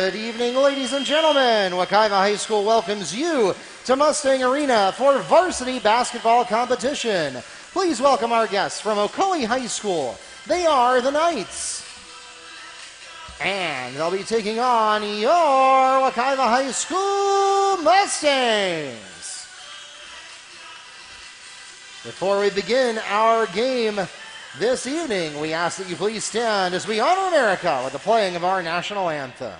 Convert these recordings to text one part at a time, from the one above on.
Good evening, ladies and gentlemen. Wekiva High School welcomes you to Mustang Arena for varsity basketball competition. Please welcome our guests from Ocoee High School. They are the Knights. And they'll be taking on your Wekiva High School Mustangs. Before we begin our game this evening, we ask that you please stand as we honor America with the playing of our national anthem.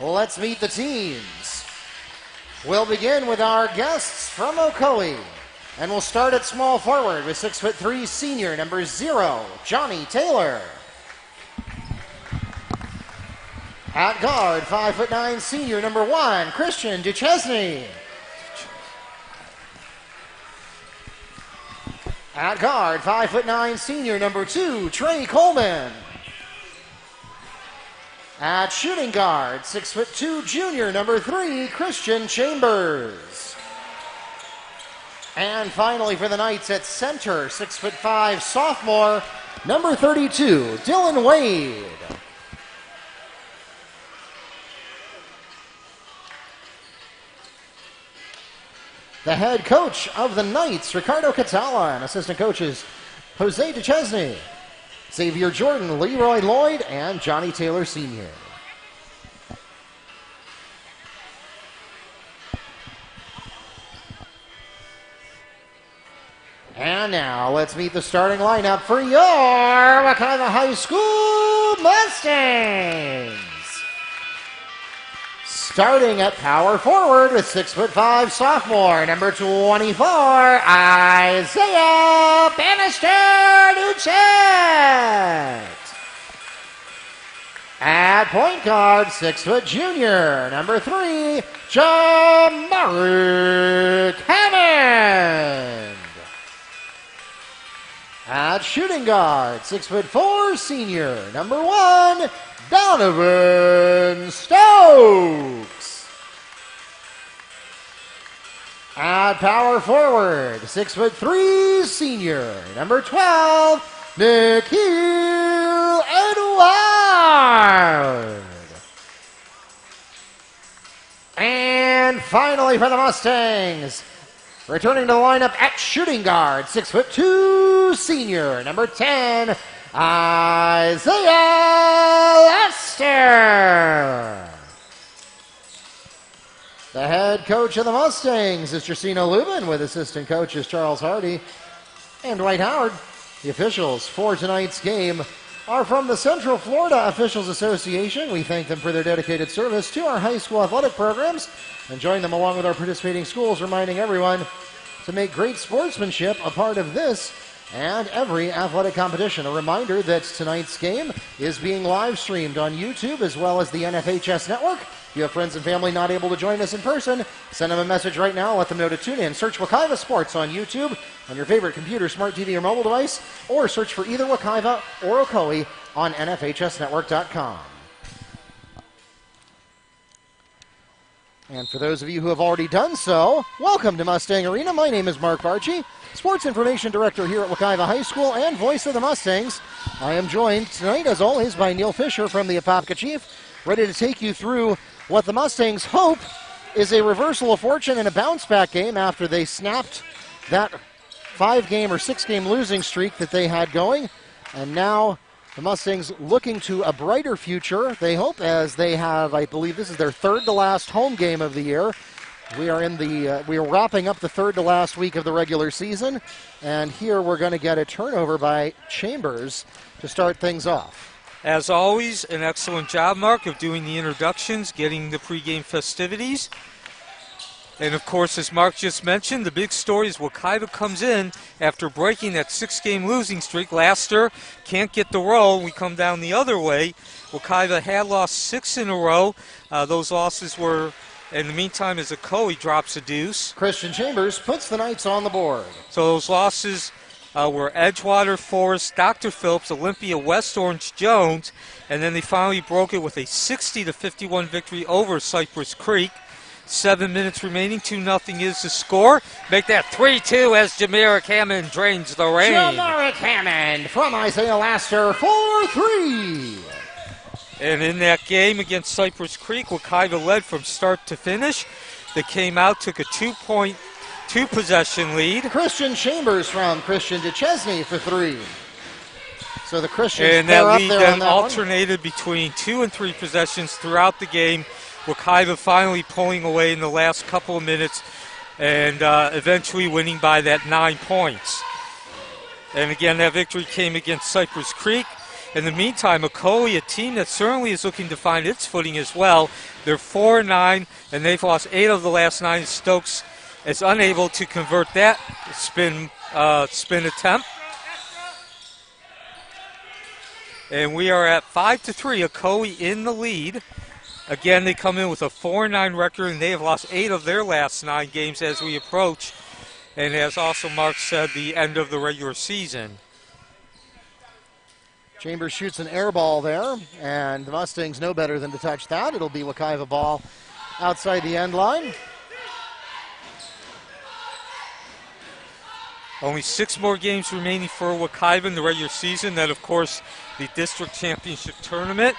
Let's meet the teams. We'll begin with our guests from Ocoee. And we'll start at small forward with 6'3" senior number 0, Johnny Taylor. At guard, 5'9" senior number 1, Christian Duchesne. At guard, 5'9" senior number 2, Trey Coleman. At shooting guard, 6'2" junior number 3, Christian Chambers. And finally for the Knights at center, 6'5" sophomore number 32, Dylan Wade. The head coach of the Knights, Ricardo Catala, and assistant coaches Jose Duchesne, Xavier Jordan, Leroy Lloyd, and Johnny Taylor Sr. And now let's meet the starting lineup for your Wekiva High School Mustangs. Starting at power forward with 6'5" sophomore number 24, Isaiah Bannister Duchet. At point guard, 6' junior number 3, Jamarick Hammond. At shooting guard, 6'4" senior number 1, Donovan Stokes. At power forward, 6'3" senior number 12, Nikhil Edward. And finally for the Mustangs, returning to the lineup at shooting guard, 6'2" senior number 10, Isaiah Lester. The head coach of the Mustangs is Justina Lubin, with assistant coaches Charles Hardy and Dwight Howard. The officials for tonight's game are from the Central Florida Officials Association. We thank them for their dedicated service to our high school athletic programs and join them along with our participating schools, reminding everyone to make great sportsmanship a part of this and every athletic competition. A reminder that tonight's game is being live streamed on YouTube as well as the NFHS network. If you have friends and family not able to join us in person, send them a message right now. Let them know to tune in. Search Wekiva Sports on YouTube on your favorite computer, smart TV, or mobile device, or search for either Wekiva or Ocoee on NFHSnetwork.com. And for those of you who have already done so, welcome to Mustang Arena. My name is Mark Varchi, Sports Information Director here at Wekiva High School and voice of the Mustangs. I am joined tonight, as always, by Neil Fisher from the Apopka Chief, ready to take you through what the Mustangs hope is a reversal of fortune and a bounce-back game after they snapped that 5-game or 6-game losing streak that they had going. And now the Mustangs looking to a brighter future, they hope, as they have, I believe this is their third to last home game of the year. We are wrapping up the third to last week of the regular season, and here we're going to get a turnover by Chambers to start things off. As always, an excellent job, Mark, of doing the introductions, getting the pregame festivities. And, of course, as Mark just mentioned, the big story is Wekiva comes in after breaking that 6-game losing streak. Laster can't get the roll. We come down the other way. Wekiva had lost 6 in a row. Those losses were, in the meantime, as Ocoee drops a deuce. Christian Chambers puts the Knights on the board. So those losses were Edgewater, Forest, Dr. Phillips, Olympia, West Orange, Jones, and then they finally broke it with a 60-51 victory over Cypress Creek. 7 minutes remaining, 2-0 is the score. Make that 3-2 as Jamaric Hammond drains the rain. Jamaric Hammond from Isaiah Laster for 3. And in that game against Cypress Creek, Wekiva led from start to finish. They came out, took a 2-possession lead. Christian Chambers from Christian DeChesney for 3. So the Christians and that lead then that alternated between 2 and 3 possessions throughout the game. Wekiva finally pulling away in the last couple of minutes and eventually winning by that 9 points. And again, that victory came against Cypress Creek. In the meantime, Ocoee, a team that certainly is looking to find its footing as well. They're 4-9, and they've lost 8 of the last 9. Stokes is unable to convert that spin attempt. And we are at 5-3, Ocoee in the lead. Again, they come in with a 4-9 record, and they have lost 8 of their last 9 games as we approach. And as also Mark said, the end of the regular season. Chambers shoots an air ball there, and the Mustangs know better than to touch that. It'll be Wekiva ball outside the end line. Only 6 more games remaining for Wekiva in the regular season. Then, of course, the district championship tournament.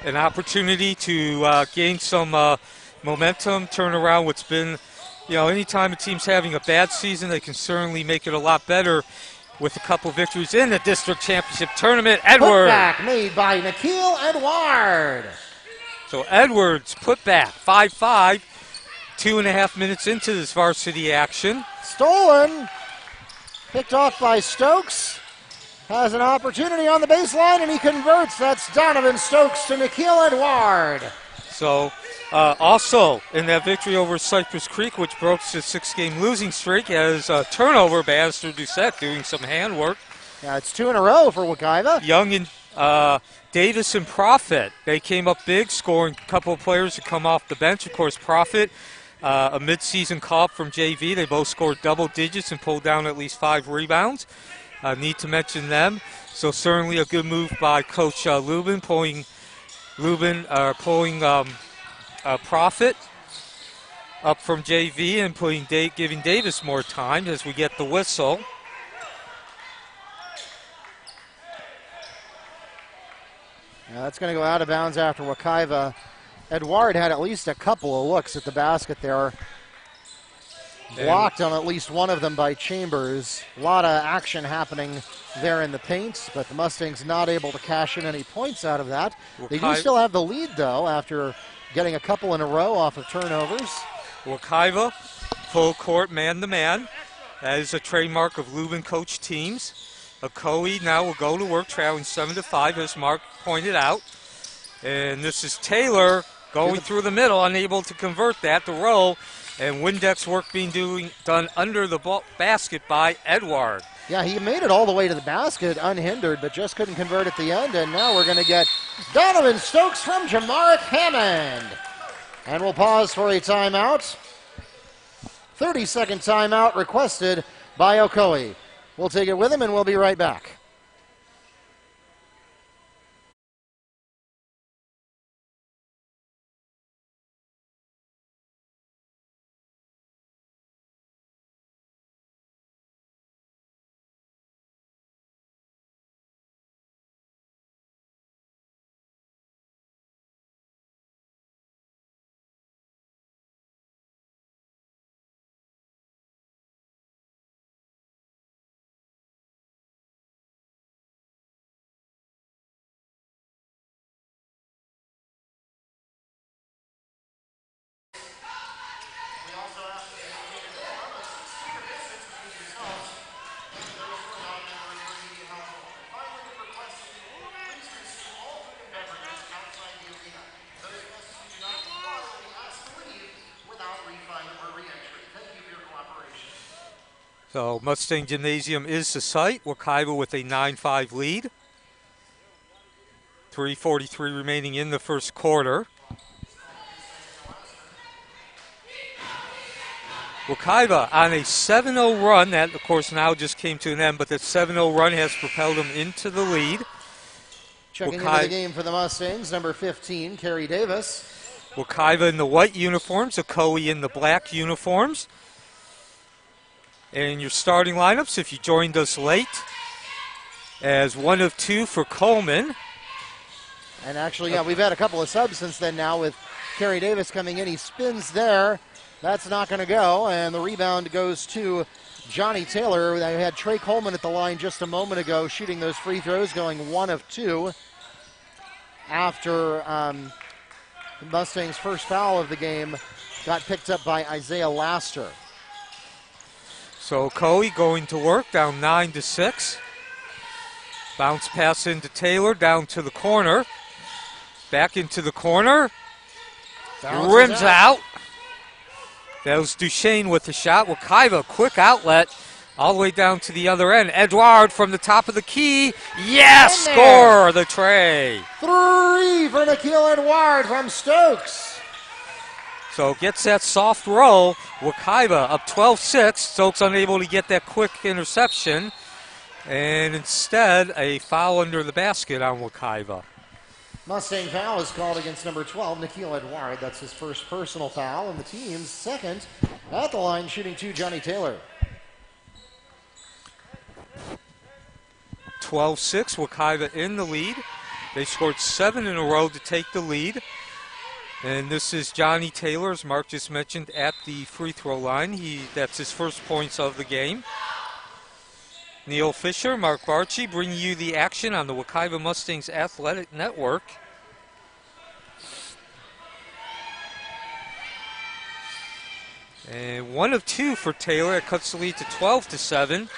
An opportunity to gain some momentum, turn around what's been, anytime a team's having a bad season, they can certainly make it a lot better with a couple victories in the district championship tournament. Edwards. Putback made by Nikhil Edward. So Edwards put back 5-5, 2.5 minutes into this varsity action. Stolen, picked off by Stokes. Has an opportunity on the baseline, and he converts. That's Donovan Stokes to Nikhil Edward. So also in that victory over Cypress Creek, which broke the 6-game losing streak, as a turnover by Astor Doucette doing some handwork. Yeah, it's 2 in a row for Wekiva. Young and Davis and Profit, they came up big, scoring a couple of players to come off the bench. Of course, Profit, a midseason call-up from JV. They both scored double digits and pulled down at least 5 rebounds. Need to mention them. So certainly a good move by Coach Lubin, pulling Profit up from JV and giving Davis more time as we get the whistle. Now that's going to go out of bounds after Wekiva. Edward had at least a couple of looks at the basket there. Blocked on at least one of them by Chambers. A lot of action happening there in the paint, but the Mustangs not able to cash in any points out of that. They do still have the lead, though, after getting a couple in a row off of turnovers. Wekiva, full court, man-to-man. That is a trademark of Lubin coach teams. Ocoee now will go to work, trailing 7-5, as Mark pointed out. And this is Taylor going through the middle, unable to convert that to roll. And Windex work being done under the basket by Edward. Yeah, he made it all the way to the basket unhindered, but just couldn't convert at the end. And now we're going to get Donovan Stokes from Jamaric Hammond. And we'll pause for a timeout. 30-second timeout requested by Ocoee. We'll take it with him, and we'll be right back. So Mustang Gymnasium is the site. Wekiva with a 9-5 lead. 3:43 remaining in the first quarter. Wekiva on a 7-0 run. That, of course, now just came to an end, but that 7-0 run has propelled them into the lead. Checking into the game for the Mustangs, number 15, Carrie Davis. Wekiva in the white uniforms, Ocoee in the black uniforms. And your starting lineups, if you joined us late, as one of two for Coleman. And actually, yeah, we've had a couple of subs since then now with Carrie Davis coming in. He spins there. That's not going to go. And the rebound goes to Johnny Taylor. They had Trey Coleman at the line just a moment ago shooting those free throws, going 1 of 2 after the Mustangs' first foul of the game got picked up by Isaiah Laster. So Ocoee going to work, down 9-6. Bounce pass into Taylor, down to the corner. Back into the corner. Rims out. That was Duchesne with the shot. Wekiva, quick outlet, all the way down to the other end. Edouard from the top of the key. Yes, score the tray. 3 for Nikhil Edouard from Stokes. So gets that soft roll. Wekiva up 12-6. Stokes unable to get that quick interception. And instead, a foul under the basket on Wekiva. Mustang foul is called against number 12, Nikhil Edouard. That's his first personal foul, and the team's second at the line, shooting 2, Johnny Taylor. 12-6, Wekiva in the lead. They scored 7 in a row to take the lead. And this is Johnny Taylor, as Mark just mentioned, at the free throw line. That's his first points of the game. Neil Fisher, Mark Barchi bringing you the action on the Wekiva Mustangs Athletic Network. And 1 of 2 for Taylor. It cuts the lead to 12-7.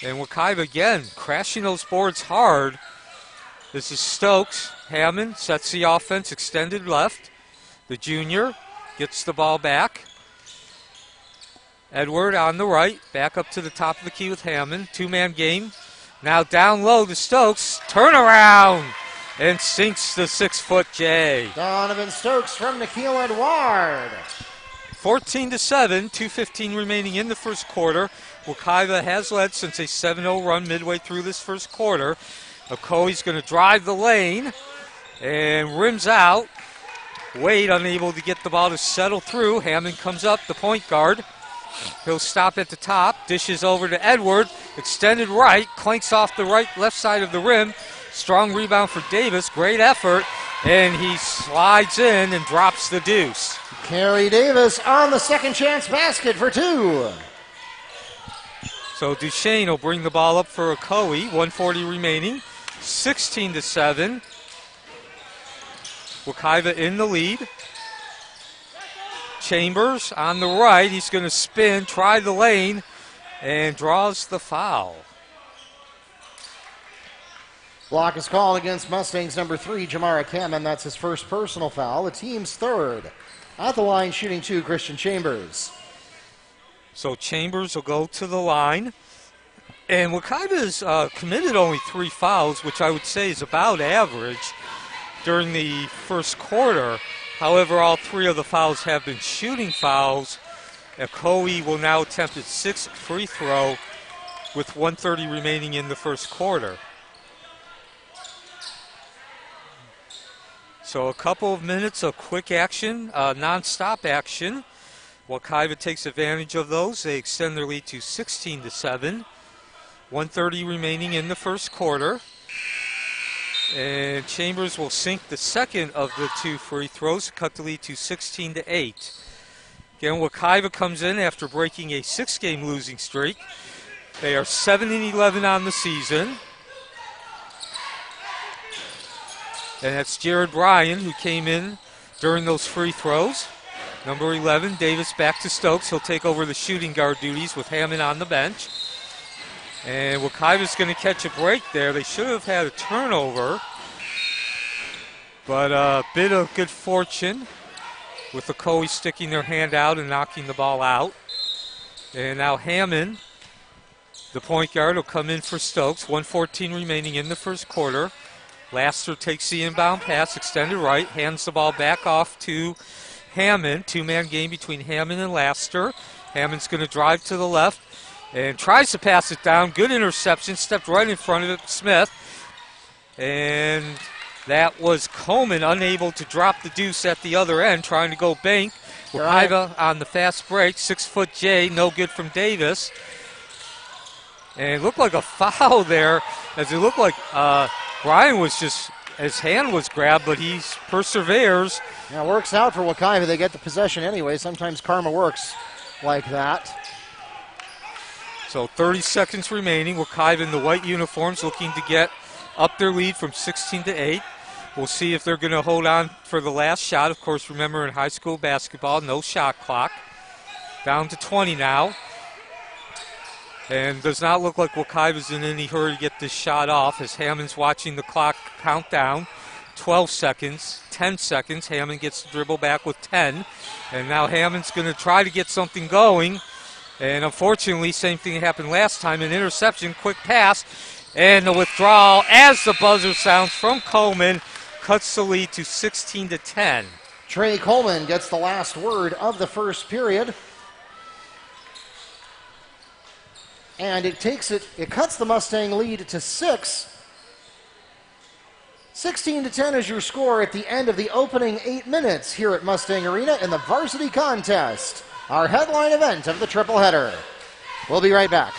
And Wekiva again crashing those boards hard. This is Stokes. Hammond sets the offense, extended left. The junior gets the ball back. Edward on the right, back up to the top of the key with Hammond. 2-man game. Now down low to Stokes. Turnaround and sinks the 6-foot J. Donovan Stokes from Nikhil Edouard. 14-7, 2:15 remaining in the first quarter. Wekiva has led since a 7-0 run midway through this first quarter. Ocoee's going to drive the lane and rims out. Wade unable to get the ball to settle through. Hammond comes up, the point guard. He'll stop at the top, dishes over to Edward. Extended right, clanks off the left side of the rim. Strong rebound for Davis, great effort. And he slides in and drops the deuce. Carrie Davis on the second chance basket for 2. So Duchesne will bring the ball up for Ocoee. 1:40 remaining. 16-7. Wekiva in the lead. Chambers on the right. He's going to spin, try the lane, and draws the foul. Block is called against Mustangs number 3, Jamara Kamen. That's his first personal foul. The team's third. At the line, shooting 2, Christian Chambers. So Chambers will go to the line. And Wekiva's committed only 3 fouls, which I would say is about average during the first quarter. However, all 3 of the fouls have been shooting fouls. Ocoee will now attempt its 6th free throw with 1:30 remaining in the first quarter. So a couple of minutes of quick action, non-stop action. Wekiva takes advantage of those. They extend their lead to 16-7. 1:30 remaining in the first quarter. And Chambers will sink the second of the 2 free throws, cut the lead to 16-8. Again, Wekiva comes in after breaking a 6-game losing streak. They are 7-11 on the season. And that's Jared Bryan, who came in during those free throws. Number 11, Davis back to Stokes. He'll take over the shooting guard duties with Hammond on the bench. And Wekiva's going to catch a break there. They should have had a turnover. But a bit of good fortune with Ocoee sticking their hand out and knocking the ball out. And now Hammond The point guard will come in for Stokes. 1:14 remaining in the first quarter. Laster takes the inbound pass, extended right, hands the ball back off to Hammond. Two-man game between Hammond and Laster. Hammond's going to drive to the left and tries to pass it down. Good interception, stepped right in front of it, Smith. And that was Coleman, unable to drop the deuce at the other end, trying to go bank. Wekiva on the fast break. 6 foot J, no good from Davis. And it looked like a foul there, as it looked like Brian was just, his hand was grabbed, but he perseveres. Yeah, it works out for Wekiva. They get the possession anyway. Sometimes karma works like that. So 30 seconds remaining. Wekiva in the white uniforms looking to get up their lead from 16-8. We'll see if they're going to hold on for the last shot. Of course, remember in high school basketball, no shot clock. Down to 20 now. And does not look like Wekiva's in any hurry to get this shot off as Hammond's watching the clock count down. 12 seconds, 10 seconds. Hammond gets the dribble back with 10. And now Hammond's going to try to get something going. And unfortunately, same thing that happened last time, an interception, quick pass. And the withdrawal as the buzzer sounds from Coleman cuts the lead to 16-10. Trey Coleman gets the last word of the first period. And it cuts the Mustang lead to 6. 16-10 is your score at the end of the opening 8 minutes here at Mustang Arena in the varsity contest, our headline event of the triple header. We'll be right back.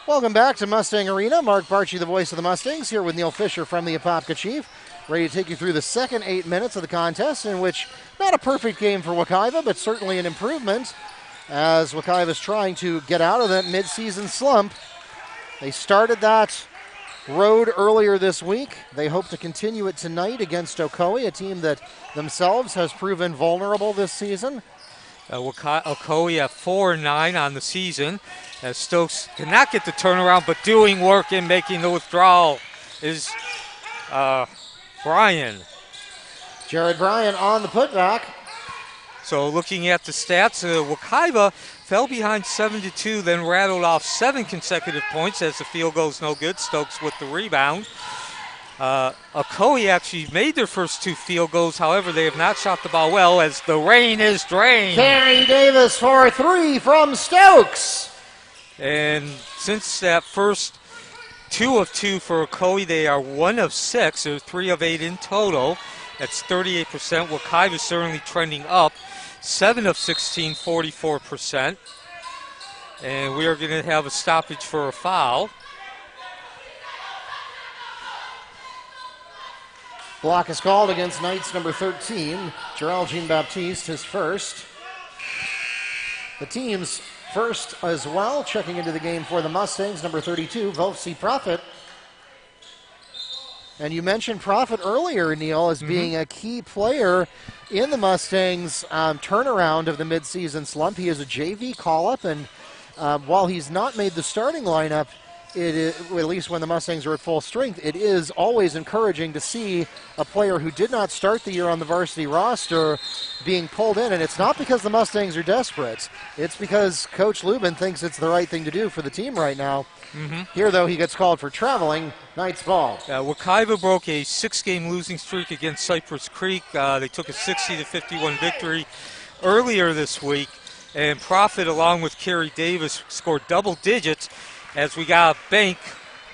Welcome back to Mustang Arena. Mark Barchi, the voice of the Mustangs, here with Neil Fisher from the Apopka Chief, ready to take you through the second 8 minutes of the contest, in which not a perfect game for Wekiva, but certainly an improvement as Wekiva is trying to get out of that midseason slump. They started that road earlier this week. They hope to continue it tonight against Ocoee, a team that themselves has proven vulnerable this season. Ocoee at 4-9 on the season, as Stokes cannot get the turnaround, but doing work in making the withdrawal is Bryan. Jared Bryan on the putback. So looking at the stats, Wekiva fell behind 7-2, then rattled off 7 consecutive points as the field goal's no good. Stokes with the rebound. Ocoee actually made their first 2 field goals. However, they have not shot the ball well as the rain is drained. Kenny Davis for 3 from Stokes. And since that first 2 of 2 for Ocoee, they are 1 of 6. They're 3 of 8 in total. That's 38%. Wekiva is certainly trending up. 7 of 16, 44%. And we are going to have a stoppage for a foul. Block is called against Knights number 13, Jarrell Jean-Baptiste, his first. The team's first as well, checking into the game for the Mustangs, number 32, Vovsi Prophet. And you mentioned Prophet earlier, Neil, as being a key player in the Mustangs' turnaround of the midseason slump. He is a JV call-up, and while he's not made the starting lineup, at least when the Mustangs are at full strength, it is always encouraging to see a player who did not start the year on the varsity roster being pulled in. And it's not because the Mustangs are desperate. It's because Coach Lubin thinks it's the right thing to do for the team right now. Here, though, he gets called for traveling. Knights ball. Wekiva broke a 6-game losing streak against Cypress Creek. They took a 60-51 victory earlier this week, and Profit, along with Kerry Davis, scored double digits as we got a bank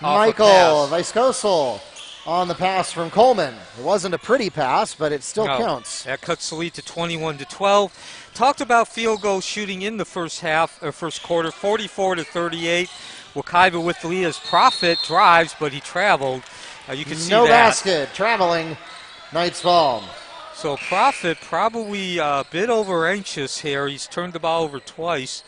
off Michael a pass. Viscosal on the pass from Coleman. It wasn't a pretty pass, but it still counts. That cuts the lead to 21-12. Talked about field goal shooting in the first quarter, 44-38. Wekiva with the lead as Profit drives, but he traveled. You can see no that. basket, traveling Knights ball. So Profit probably a bit over anxious here. He's turned the ball over twice.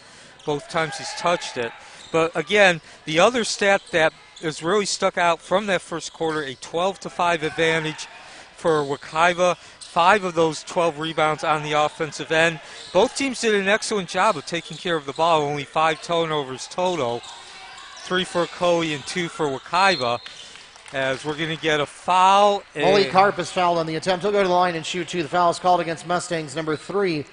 Both times he's touched it. But again, the other stat that has really stuck out from that first quarter, a 12-5 advantage for Wekiva. 5 of those 12 rebounds on the offensive end. Both teams did an excellent job of taking care of the ball. Only 5 turnovers total. 3 for Ocoee and 2 for Wekiva. As we're going to get a foul. Malik Harp is fouled on the attempt. He'll go to the line and shoot 2. The foul is called against Mustangs number 3,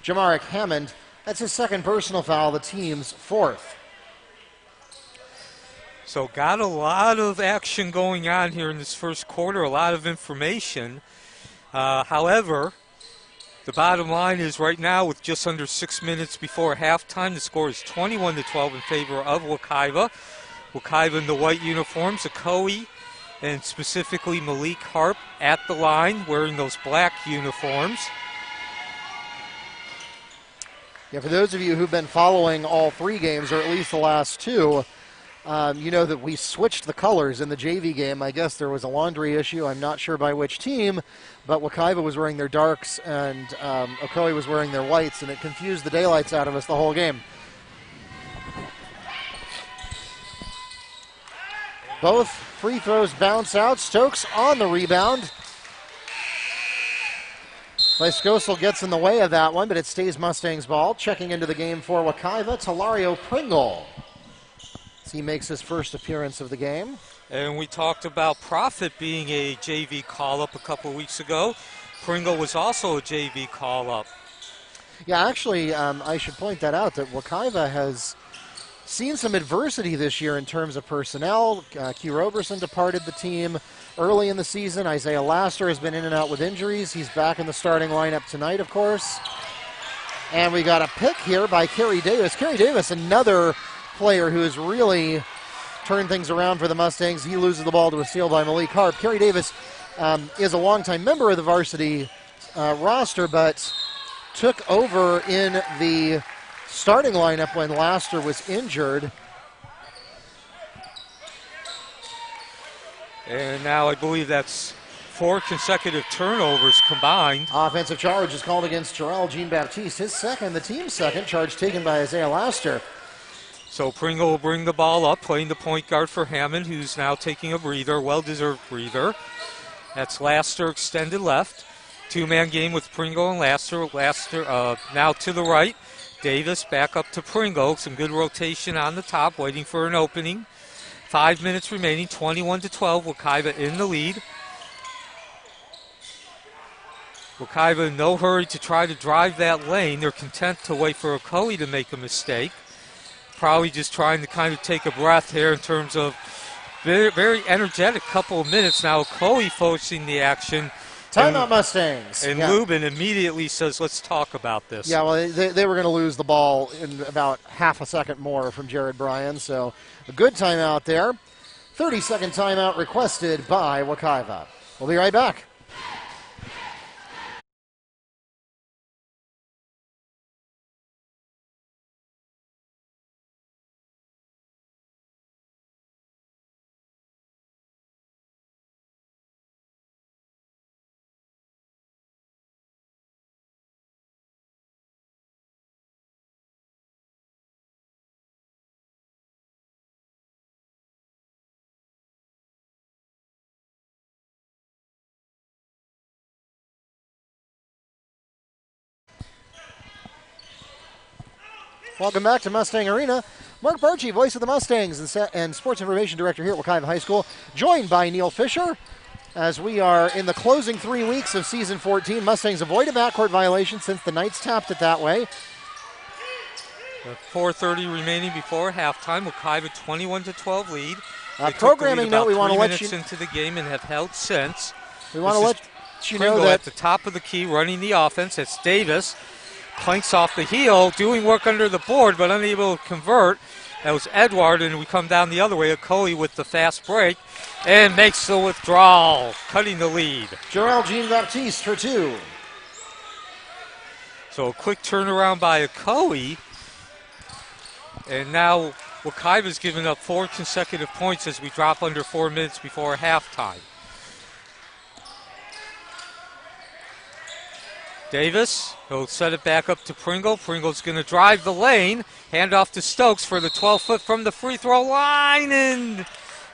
Jamaric Hammond. That's his second personal foul, the team's 4th. So got a lot of action going on here in this first quarter, a lot of information. However, the bottom line is right now with just under 6 minutes before halftime, the score is 21-12 in favor of Wekiva. Wekiva in the white uniforms, Ocoee, and specifically Malik Harp at the line wearing those black uniforms. Yeah, for those of you who've been following all 3 games, or at least the last 2, you know that we switched the colors in the JV game. I guess there was a laundry issue. I'm not sure by which team, but Wekiva was wearing their darks and Ocoee was wearing their whites, and it confused the daylights out of us the whole game. Both free throws bounce out. Stokes on the rebound. Viscosal gets in the way of that one, but it stays Mustangs ball. Checking into the game for Wekiva, Talario Pringle. He makes his first appearance of the game. And we talked about Profit being a JV call-up a couple weeks ago. Pringle was also a JV call-up. Yeah, actually, I should point that out, that Wekiva has seen some adversity this year in terms of personnel. Q Roberson departed the team early in the season. Isaiah Laster has been in and out with injuries. He's back in the starting lineup tonight, of course. And we got a pick here by Kerry Davis. Kerry Davis, another player who has really turned things around for the Mustangs. He loses the ball to a steal by Malik Harp. Kerry Davis is a longtime member of the varsity roster, but took over in the starting lineup when Laster was injured. And now I believe that's 4 consecutive turnovers combined. Offensive charge is called against Jarrell Jean-Baptiste. His second, the team's second, charge taken by Isaiah Laster. So Pringle will bring the ball up, playing the point guard for Hammond, who's now taking a breather, well-deserved breather. That's Laster extended left. 2-man game with Pringle and Laster. Laster now to the right. Davis back up to Pringle. Some good rotation on the top, waiting for an opening. 5 minutes remaining, 21-12. Wekiva in the lead. Wekiva in no hurry to try to drive that lane. They're content to wait for Ocoee to make a mistake. Probably just trying to kind of take a breath here in terms of very, very energetic couple of minutes now. Ocoee forcing the action. Timeout Mustangs. And Lubin immediately says, let's talk about this. Yeah, well, they were going to lose the ball in about half a second more from Jared Bryan, so a good timeout there. 30-second timeout requested by Wekiva. We'll be right back. Welcome back to Mustang Arena. Mark Barchi, voice of the Mustangs and sports information director here at Wekiva High School, joined by Neil Fisher as we are in the closing 3 weeks of season 14. Mustangs avoid a backcourt violation since the Knights tapped it that way. 4:30 remaining before halftime. Wekiva 21-12 lead. Programming note: we want to let you minutes into the game and have held since. We want to let you know Pringle that at the top of the key running the offense. It's Davis. clanks off the heel, doing work under the board, but unable to convert. That was Edward, and we come down the other way. Ocoee with the fast break and makes the withdrawal, cutting the lead. Jarrell Jean-Baptiste for 2. So a quick turnaround by Ocoee. And now Wekiva's given up 4 consecutive points as we drop under 4 minutes before halftime. Davis, he'll set it back up to Pringle. Pringle's going to drive the lane. Hand off to Stokes for the 12-foot from the free throw line, and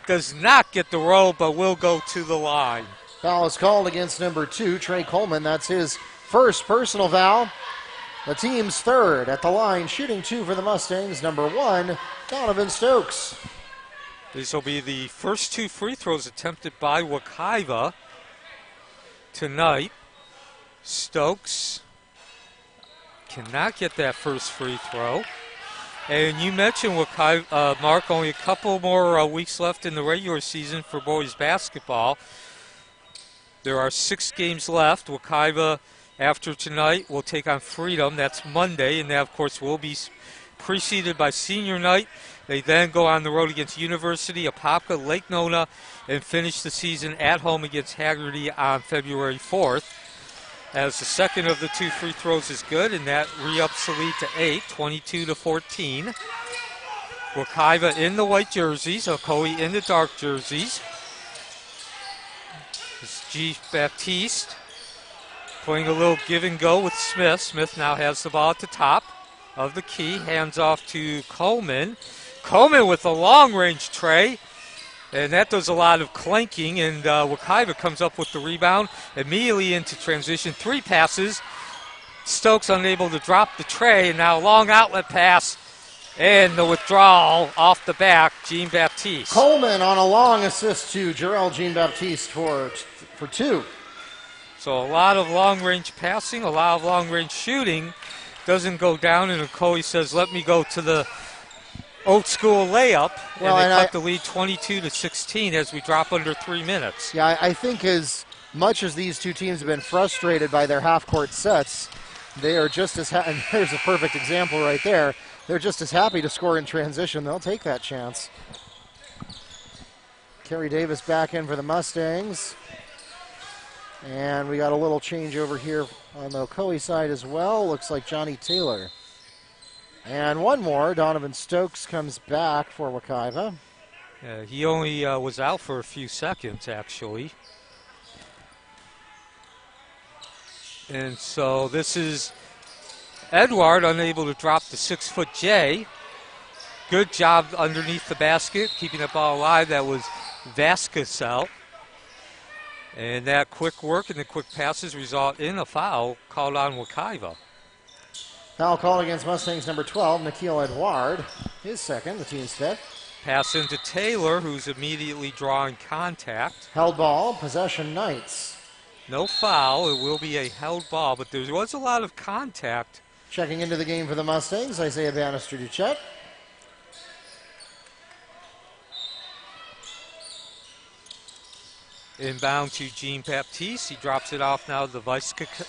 does not get the roll, but will go to the line. Foul is called against number 2, Trey Coleman. That's his first personal foul. The team's third at the line, shooting 2 for the Mustangs. Number 1, Donovan Stokes. These will be the first 2 free throws attempted by Wekiva tonight. Stokes cannot get that first free throw. And you mentioned Wekiva, Mark, only a couple more weeks left in the regular season for boys basketball. There are 6 games left. Wekiva, after tonight, will take on Freedom. That's Monday, and that, of course, will be preceded by senior night. They then go on the road against University, Apopka, Lake Nona, and finish the season at home against Haggerty on February 4th. As the second of the 2 free throws is good, and that re-ups the lead to 8, 22-14. Wekiva in the white jerseys, Ocoee in the dark jerseys. This is Jean-Baptiste playing a little give and go with Smith. Smith now has the ball at the top of the key, hands off to Coleman. Coleman with a long-range tray. And that does a lot of clanking, and Wekiva comes up with the rebound immediately into transition. 3 passes. Stokes unable to drop the tray, and now long outlet pass, and the withdrawal off the back, Jean-Baptiste. Coleman on a long assist to Jarrell Jean-Baptiste for 2. So a lot of long-range passing, a lot of long-range shooting. Doesn't go down, and Ocoee says, let me go to the old school layup, well, and they cut the lead 22-16 as we drop under 3 minutes. Yeah, I think as much as these 2 teams have been frustrated by their half-court sets, they are just as and there's a perfect example right there. They're just as happy to score in transition. They'll take that chance. Kerry Davis back in for the Mustangs. And we got a little change over here on the Ocoee side as well. Looks like Johnny Taylor. And one more, Donovan Stokes comes back for Wekiva. Yeah, he only was out for a few seconds, actually. And so this is Edward unable to drop the 6-foot J. Good job underneath the basket, keeping the ball alive. That was Vasquez. And that quick work and the quick passes result in a foul called on Wekiva. Foul called against Mustangs number 12, Nikhil Edward. His second, the team's fifth. Pass into Taylor, who's immediately drawing contact. Held ball, possession Knights. No foul, it will be a held ball, but there was a lot of contact. Checking into the game for the Mustangs, Isaiah Bannister-Duchette. Inbound to Jean-Baptiste. He drops it off now to Vasquez,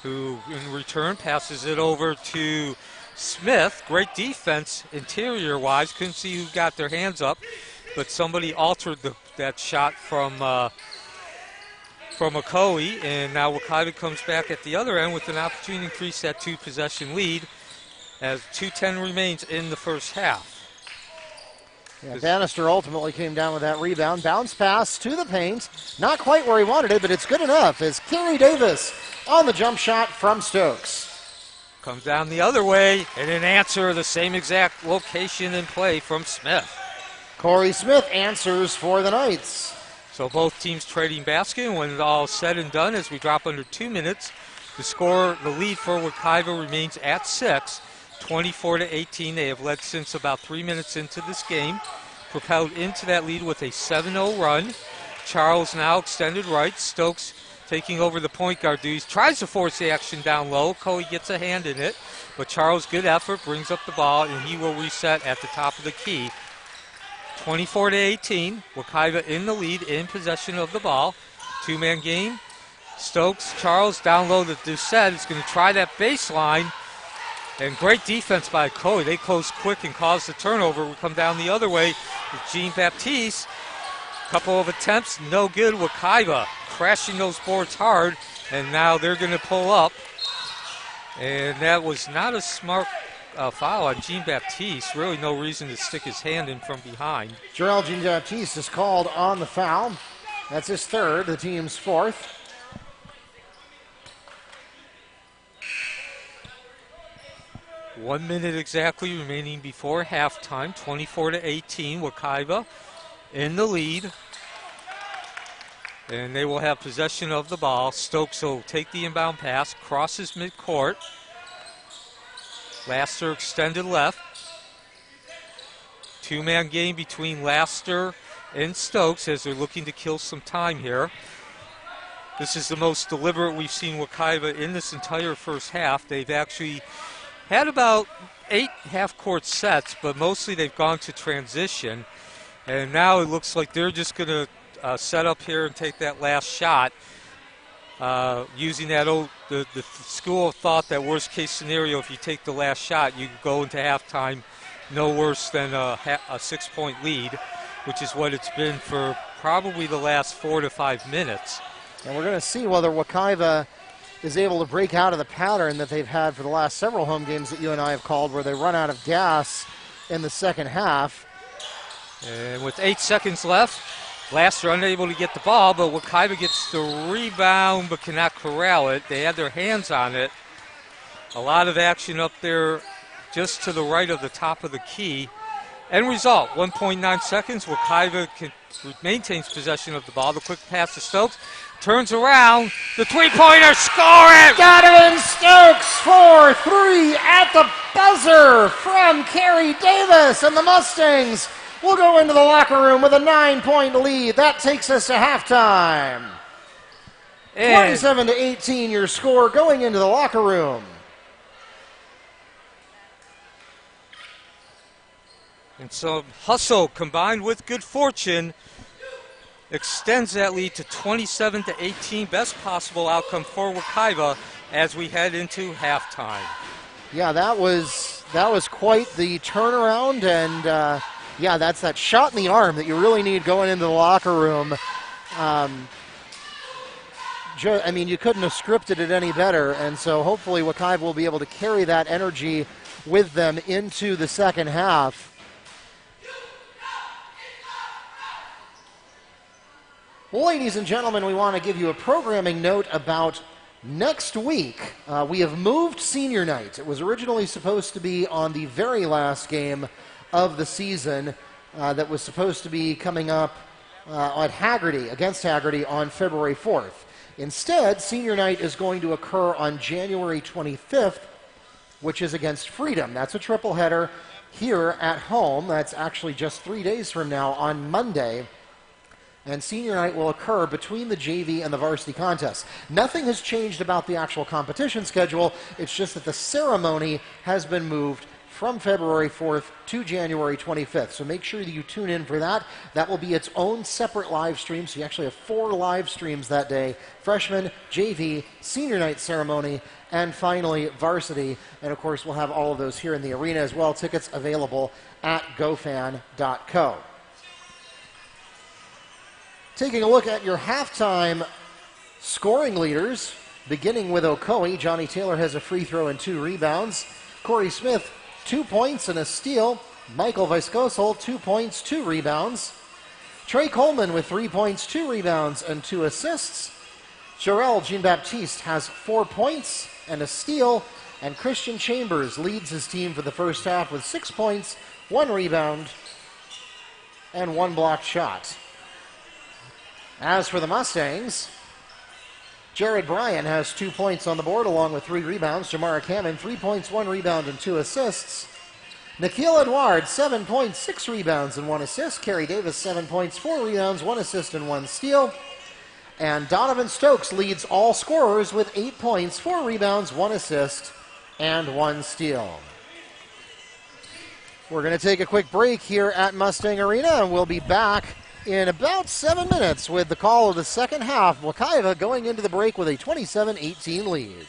who in return passes it over to Smith. Great defense interior-wise. Couldn't see who got their hands up, but somebody altered that shot from Ocoee, and now Wekiva comes back at the other end with an opportunity to increase that 2-possession lead as 2:10 remains in the first half. Yeah, Bannister ultimately came down with that rebound. Bounce pass to the paint. Not quite where he wanted it, but it's good enough as Kerry Davis on the jump shot from Stokes. Comes down the other way, and an answer, the same exact location and play from Smith. Corey Smith answers for the Knights. So both teams trading basket, and when it's all said and done, as we drop under 2 minutes, the lead for Wekiva remains at 6. 24-18. They have led since about 3 minutes into this game. Propelled into that lead with a 7-0 run. Charles now extended right. Stokes taking over the point guard duties. Tries to force the action down low. Ocoee gets a hand in it. But Charles, good effort, brings up the ball, and he will reset at the top of the key. 24-18. Wekiva in the lead, in possession of the ball. 2-man game. Stokes, Charles down low to Doucette. He's going to try that baseline. And great defense by Ocoee. They close quick and cause the turnover. We come down the other way with Jean-Baptiste. Couple of attempts, no good. Wekiva crashing those boards hard. And now they're going to pull up. And that was not a smart foul on Jean-Baptiste. Really no reason to stick his hand in from behind. Jarrell Jean-Baptiste is called on the foul. That's his third, the team's fourth. 1 minute exactly remaining before halftime. 24-18. Wekiva in the lead. And they will have possession of the ball. Stokes will take the inbound pass, crosses midcourt. Laster extended left. Two-man game between Laster and Stokes as they're looking to kill some time here. This is the most deliberate we've seen Wekiva in this entire first half. They've actually had about 8 half-court sets, but mostly they've gone to transition. And now it looks like they're just going to set up here and take that last shot, using that the school of thought that worst-case scenario, if you take the last shot, you go into halftime no worse than a 6-point lead, which is what it's been for probably the last 4 to 5 minutes. And we're going to see whether Wekiva is able to break out of the pattern that they've had for the last several home games that you and I have called, where they run out of gas in the second half. And with 8 seconds left, Laster unable to get the ball, but Wekiva gets the rebound but cannot corral it. They had their hands on it. A lot of action up there just to the right of the top of the key. End result, 1.9 seconds. Wekiva maintains possession of the ball. The quick pass to Stokes. Turns around. The three-pointer, score it! Donovan Stokes for 3 at the buzzer from Kerry Davis, and the Mustangs will go into the locker room with a 9-point lead. That takes us to halftime. 27-18 your score going into the locker room. And so hustle combined with good fortune extends that lead to 27-18. Best possible outcome for Wekiva as we head into halftime. Yeah, that was quite the turnaround, and yeah, that's that shot in the arm that you really need going into the locker room. I mean, you couldn't have scripted it any better, and so hopefully Wekiva will be able to carry that energy with them into the second half. Well, ladies and gentlemen, we want to give you a programming note about next week. We have moved senior night. It was originally supposed to be on the very last game of the season that was supposed to be coming up against Haggerty on February 4th. Instead, senior night is going to occur on January 25th, which is against Freedom. That's a triple header here at home. That's actually just 3 days from now on Monday. And senior night will occur between the JV and the varsity contest. Nothing has changed about the actual competition schedule. It's just that the ceremony has been moved from February 4th to January 25th. So make sure that you tune in for that. That will be its own separate live stream. So you actually have 4 live streams that day. Freshman, JV, senior night ceremony, and finally varsity. And of course, we'll have all of those here in the arena as well. Tickets available at gofan.co. Taking a look at your halftime scoring leaders, beginning with Ocoee. Johnny Taylor has a free throw and 2 rebounds. Corey Smith, 2 points and a steal. Michael Viscosel, 2 points, 2 rebounds. Trey Coleman with 3 points, 2 rebounds, and 2 assists. Jarrell Jean-Baptiste has 4 points and a steal. And Christian Chambers leads his team for the first half with 6 points, 1 rebound, and 1 blocked shot. As for the Mustangs, Jared Bryan has 2 points on the board along with 3 rebounds. Jamara Cannon, 3 points, 1 rebound, and 2 assists. Nikhil Edward, 7 points, 6 rebounds, and 1 assist. Kerry Davis, 7 points, 4 rebounds, 1 assist, and 1 steal. And Donovan Stokes leads all scorers with 8 points, 4 rebounds, 1 assist, and 1 steal. We're going to take a quick break here at Mustang Arena, and we'll be back in about 7 minutes with the call of the second half. Wekiva going into the break with a 27-18 lead.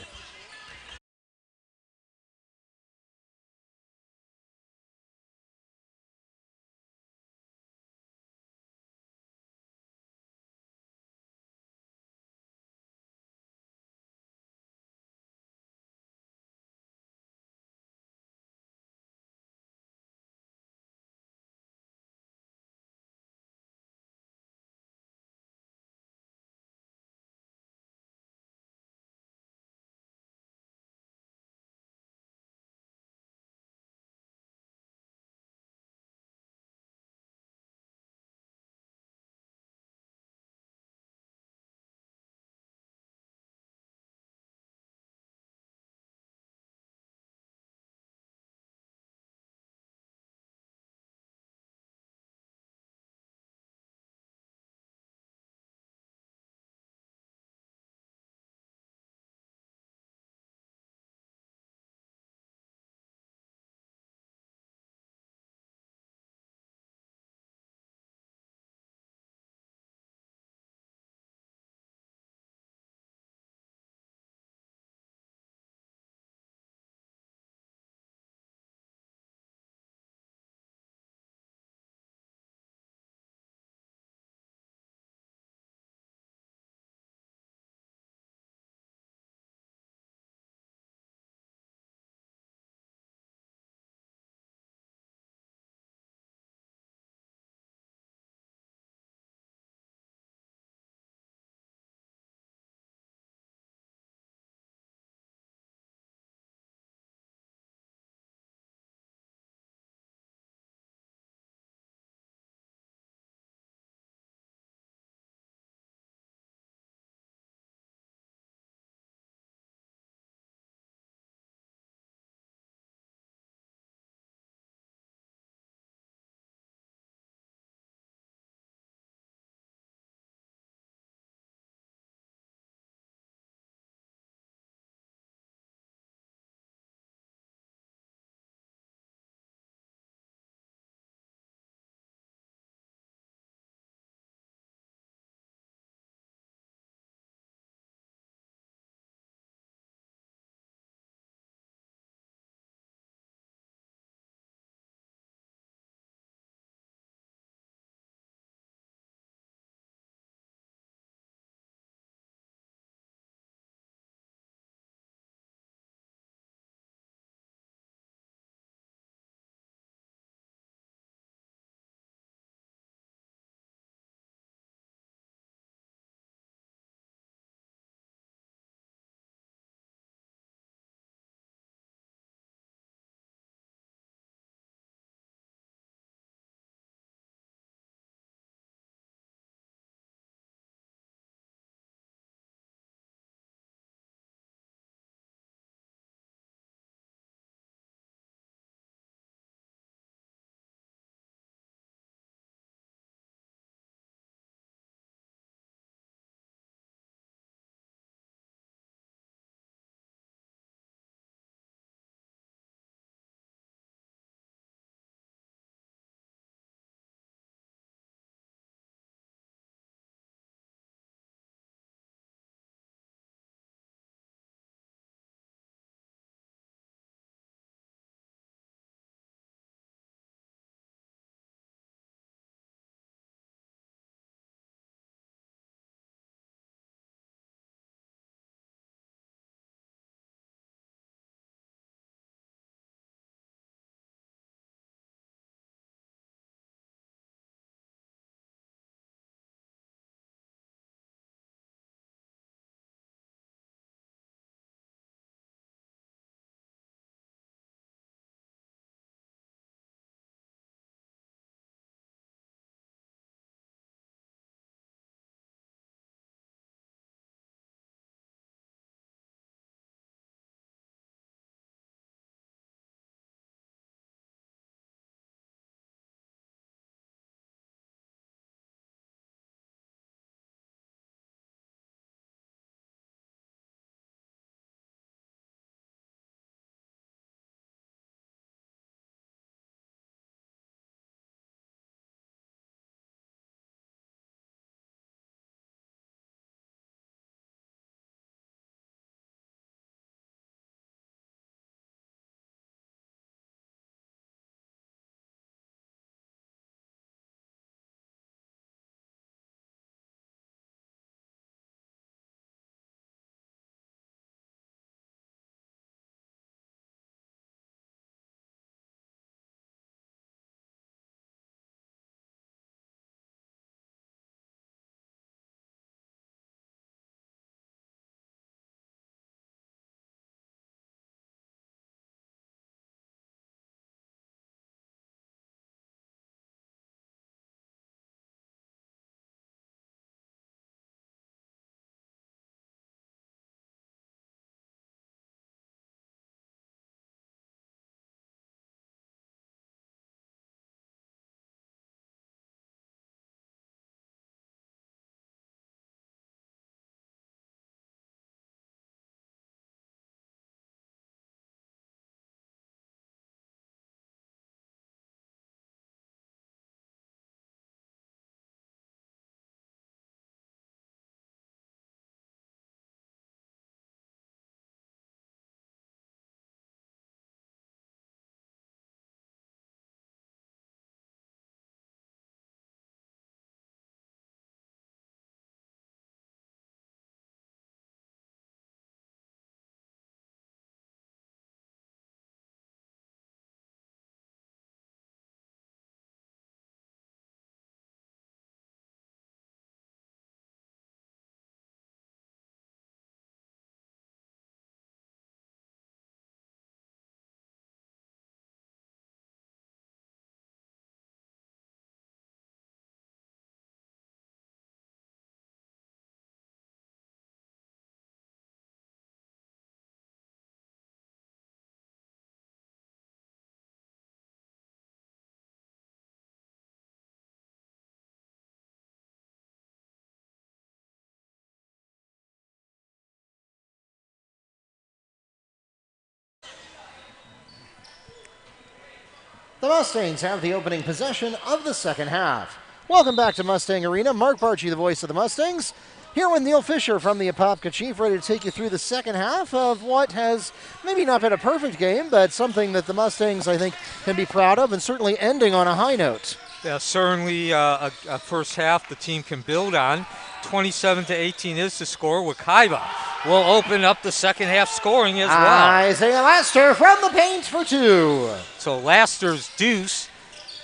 The Mustangs have the opening possession of the second half. Welcome back to Mustang Arena. Mark Barchi, the voice of the Mustangs, here with Neil Fisher from the Apopka Chief, ready to take you through the second half of what has maybe not been a perfect game, but something that the Mustangs, I think, can be proud of, and certainly ending on a high note. Yeah, certainly a first half the team can build on. 27-18 is the score. Wekiva will open up the second half scoring as well. Isaiah Laster from the paint for two. So Laster's deuce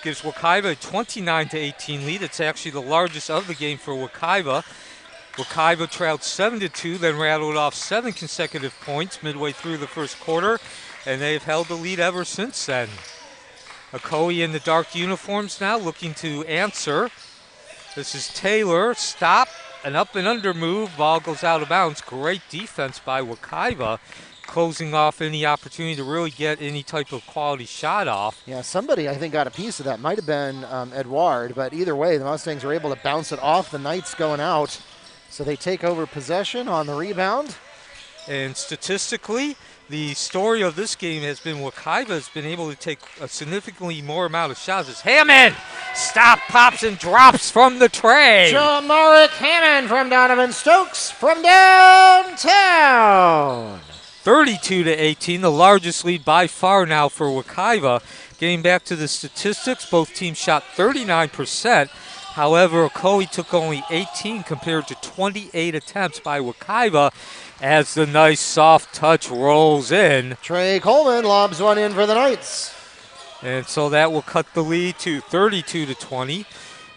gives Wekiva a 29-18 lead. It's actually the largest of the game for Wekiva. Wekiva trailed 7-2, then rattled off 7 consecutive points midway through the first quarter, and they've held the lead ever since then. Ocoee in the dark uniforms now looking to answer. This is Taylor, stop, an up and under move, ball goes out of bounds. Great defense by Wekiva, closing off any opportunity to really get any type of quality shot off. Yeah, somebody I think got a piece of that. Might have been Edouard, but either way, the Mustangs were able to bounce it off the Knights going out. So they take over possession on the rebound. And statistically, the story of this game has been Wekiva has been able to take a significantly more amount of shots. As Hammond stop, pops, and drops from the tray. Jamaric Hammond from Donovan Stokes from downtown. 32-18, the largest lead by far now for Wekiva. Getting back to the statistics, both teams shot 39%. However, Ocoee took only 18 compared to 28 attempts by Wekiva as the nice soft touch rolls in. Trey Coleman lobs one in for the Knights. And so that will cut the lead to 32-20.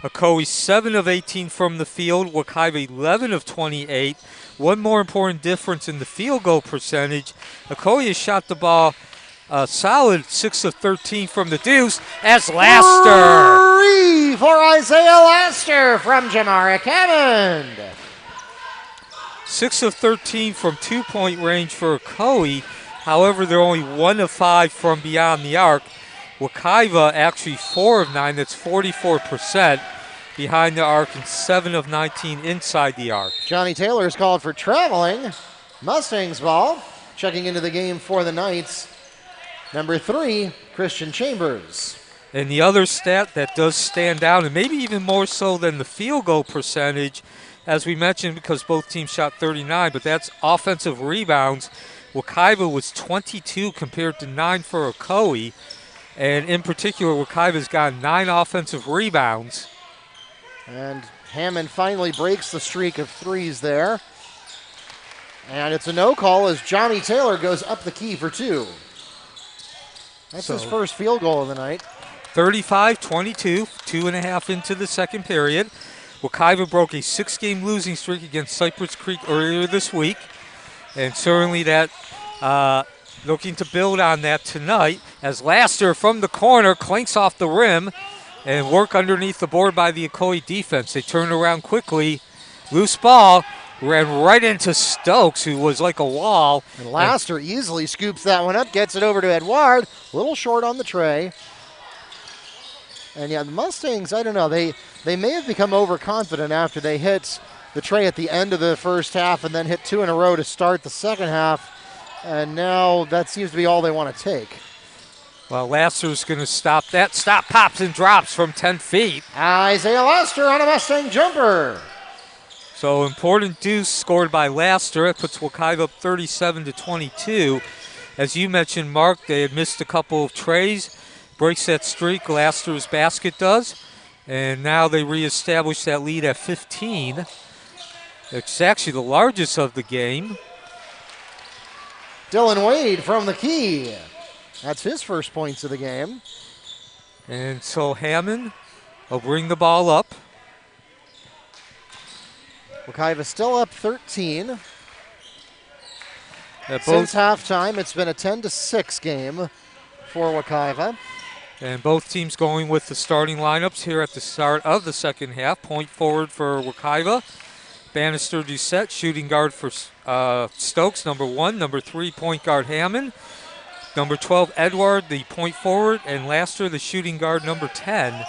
Ocoee 7 of 18 from the field, Wekiva 11 of 28. One more important difference in the field goal percentage. Ocoee has shot the ball a solid 6 of 13 from the deuce as Laster. 3 for Isaiah Laster from Jamaric Hammond. 6 of 13 from two-point range for Ocoee. However, they're only 1 of 5 from beyond the arc. Wekiva actually 4 of 9, that's 44% behind the arc, and 7 of 19 inside the arc. Johnny Taylor is called for traveling. Mustangs ball. Checking into the game for the Knights, number 3, Christian Chambers. And the other stat that does stand out, and maybe even more so than the field goal percentage, as we mentioned, because both teams shot 39, but that's offensive rebounds. Wekiva was 22 compared to 9 for Ocoee. And in particular, Wekiva's got 9 offensive rebounds. And Hammond finally breaks the streak of threes there. And it's a no call as Johnny Taylor goes up the key for 2. That's his first field goal of the night. 35-22, 2.5 into the second period. Wekiva broke a 6-game losing streak against Cypress Creek earlier this week. And certainly that looking to build on that tonight as Laster from the corner clinks off the rim and work underneath the board by the Ocoee defense. They turned around quickly. Loose ball ran right into Stokes, who was like a wall. And Laster easily scoops that one up, gets it over to Edouard. A little short on the tray. And yeah, the Mustangs, I don't know, they may have become overconfident after they hit the tray at the end of the first half and then hit 2 in a row to start the second half. And now that seems to be all they want to take. Well, Laster's going to stop that. Stop, pops, and drops from 10 feet. Isaiah Laster on a Mustang jumper. So important deuce scored by Laster. It puts Wekiva up 37-22. As you mentioned, Mark, they had missed a couple of trays. Breaks that streak, Laster's basket does. And now they reestablish that lead at 15. It's actually the largest of the game. Dylan Wade from the key. That's his first points of the game. And so Hammond will bring the ball up. Wekiva still up 13. Since halftime, it's been a 10-6 game for Wekiva. And both teams going with the starting lineups here at the start of the second half. Point forward for Wekiva. Bannister Doucette, shooting guard for Stokes, number 1. Number 3, point guard Hammond. Number 12, Edouard, the point forward. And Laster, the shooting guard, number 10.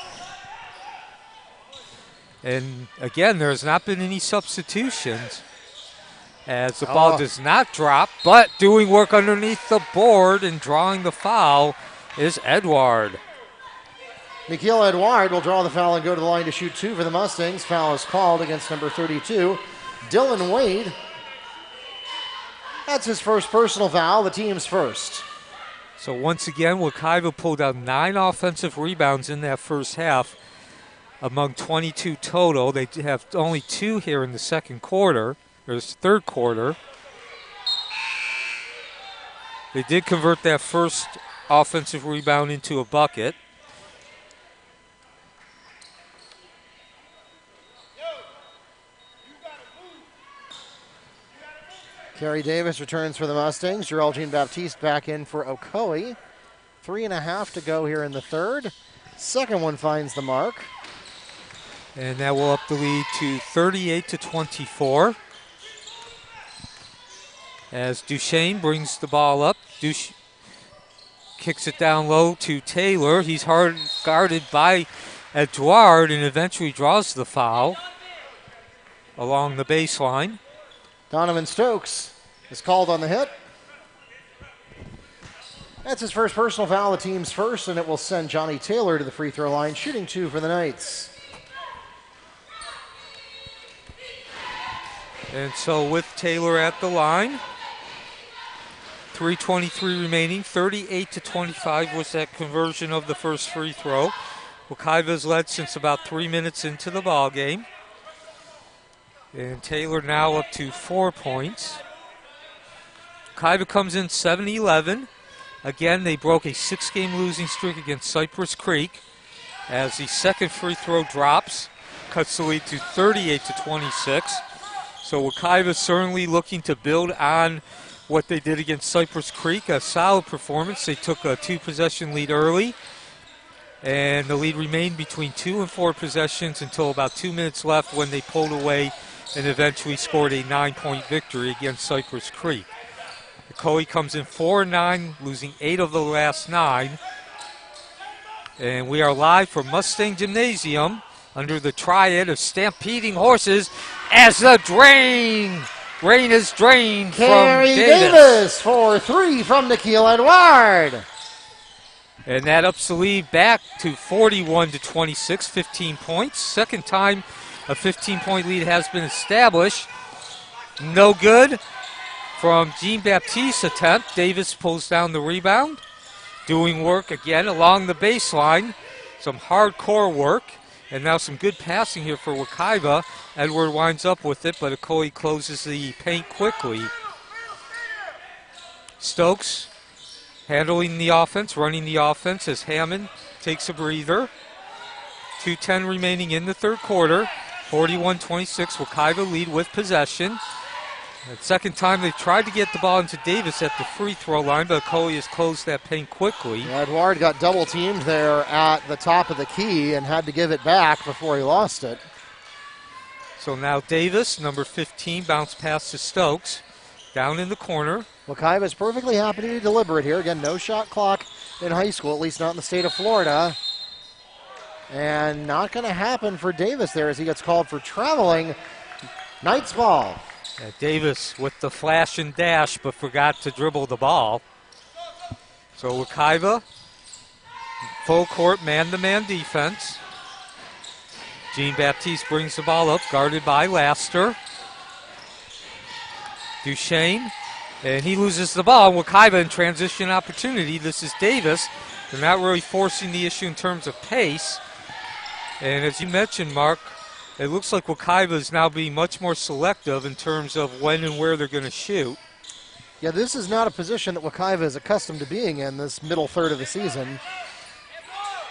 And again, there has not been any substitutions as the ball does not drop, but doing work underneath the board and drawing the foul is Edouard. Nikhil Edouard will draw the foul and go to the line to shoot 2 for the Mustangs. Foul is called against number 32, Dylan Wade. That's his first personal foul, the team's first. So once again, Wekiva pulled out 9 offensive rebounds in that first half among 22 total. They have only 2 here in the second quarter, or the third quarter. They did convert that first offensive rebound into a bucket. Kerry Davis returns for the Mustangs. Gerald Jean-Baptiste back in for Ocoee. 3.5 to go here in the third. Second one finds the mark. And that will up the lead to 38-24. As Duchesne brings the ball up. Kicks it down low to Taylor. He's hard guarded by Edouard and eventually draws the foul along the baseline. Donovan Stokes is called on the hit. That's his first personal foul, the team's first, and it will send Johnny Taylor to the free throw line, shooting 2 for the Knights. And so with Taylor at the line, 3:23 remaining, 38-25 was that conversion of the first free throw. Wekiva's led since about 3 minutes into the ball game. And Taylor now up to 4 points. Wekiva comes in 7-11. Again, they broke a 6-game losing streak against Cypress Creek. As the second free throw drops, cuts the lead to 38-26. So Wekiva certainly looking to build on what they did against Cypress Creek. A solid performance. They took a 2-possession lead early, and the lead remained between 2 and 4 possessions until about 2 minutes left when they pulled away and eventually scored a 9-point victory against Cypress Creek. Ocoee comes in 4-9, losing 8 of the last 9. And we are live from Mustang Gymnasium under the triad of stampeding horses as the rain is drained from Davis. For 3 from Nikhil Edouard. And that ups the lead back to 41-26, 15 points. Second time a 15-point lead has been established. No good from Jean-Baptiste's attempt. Davis pulls down the rebound. Doing work again along the baseline. Some hardcore work. And now some good passing here for Wekiva. Edward winds up with it, but Ocoee closes the paint quickly. Stokes handling the offense, running the offense as Hammond takes a breather. 2:10 remaining in the third quarter. 41-26, Wekiva lead with possession. The second time they tried to get the ball into Davis at the free throw line, but Ocoee has closed that paint quickly. Edouard got double teamed there at the top of the key and had to give it back before he lost it. So now Davis, number 15, bounce pass to Stokes. Down in the corner. Wekiva is perfectly happy to be deliberate here. Again, no shot clock in high school, at least not in the state of Florida. And not going to happen for Davis there as he gets called for traveling. Knights ball. Davis with the flash and dash, but forgot to dribble the ball. So Wekiva, full court man-to-man defense. Jean-Baptiste brings the ball up, guarded by Laster. Duchesne, and he loses the ball. Wekiva in transition opportunity. This is Davis. They're not really forcing the issue in terms of pace. And as you mentioned, Mark, it looks like Wekiva is now being much more selective in terms of when and where they're going to shoot. Yeah, this is not a position that Wekiva is accustomed to being in this middle third of the season,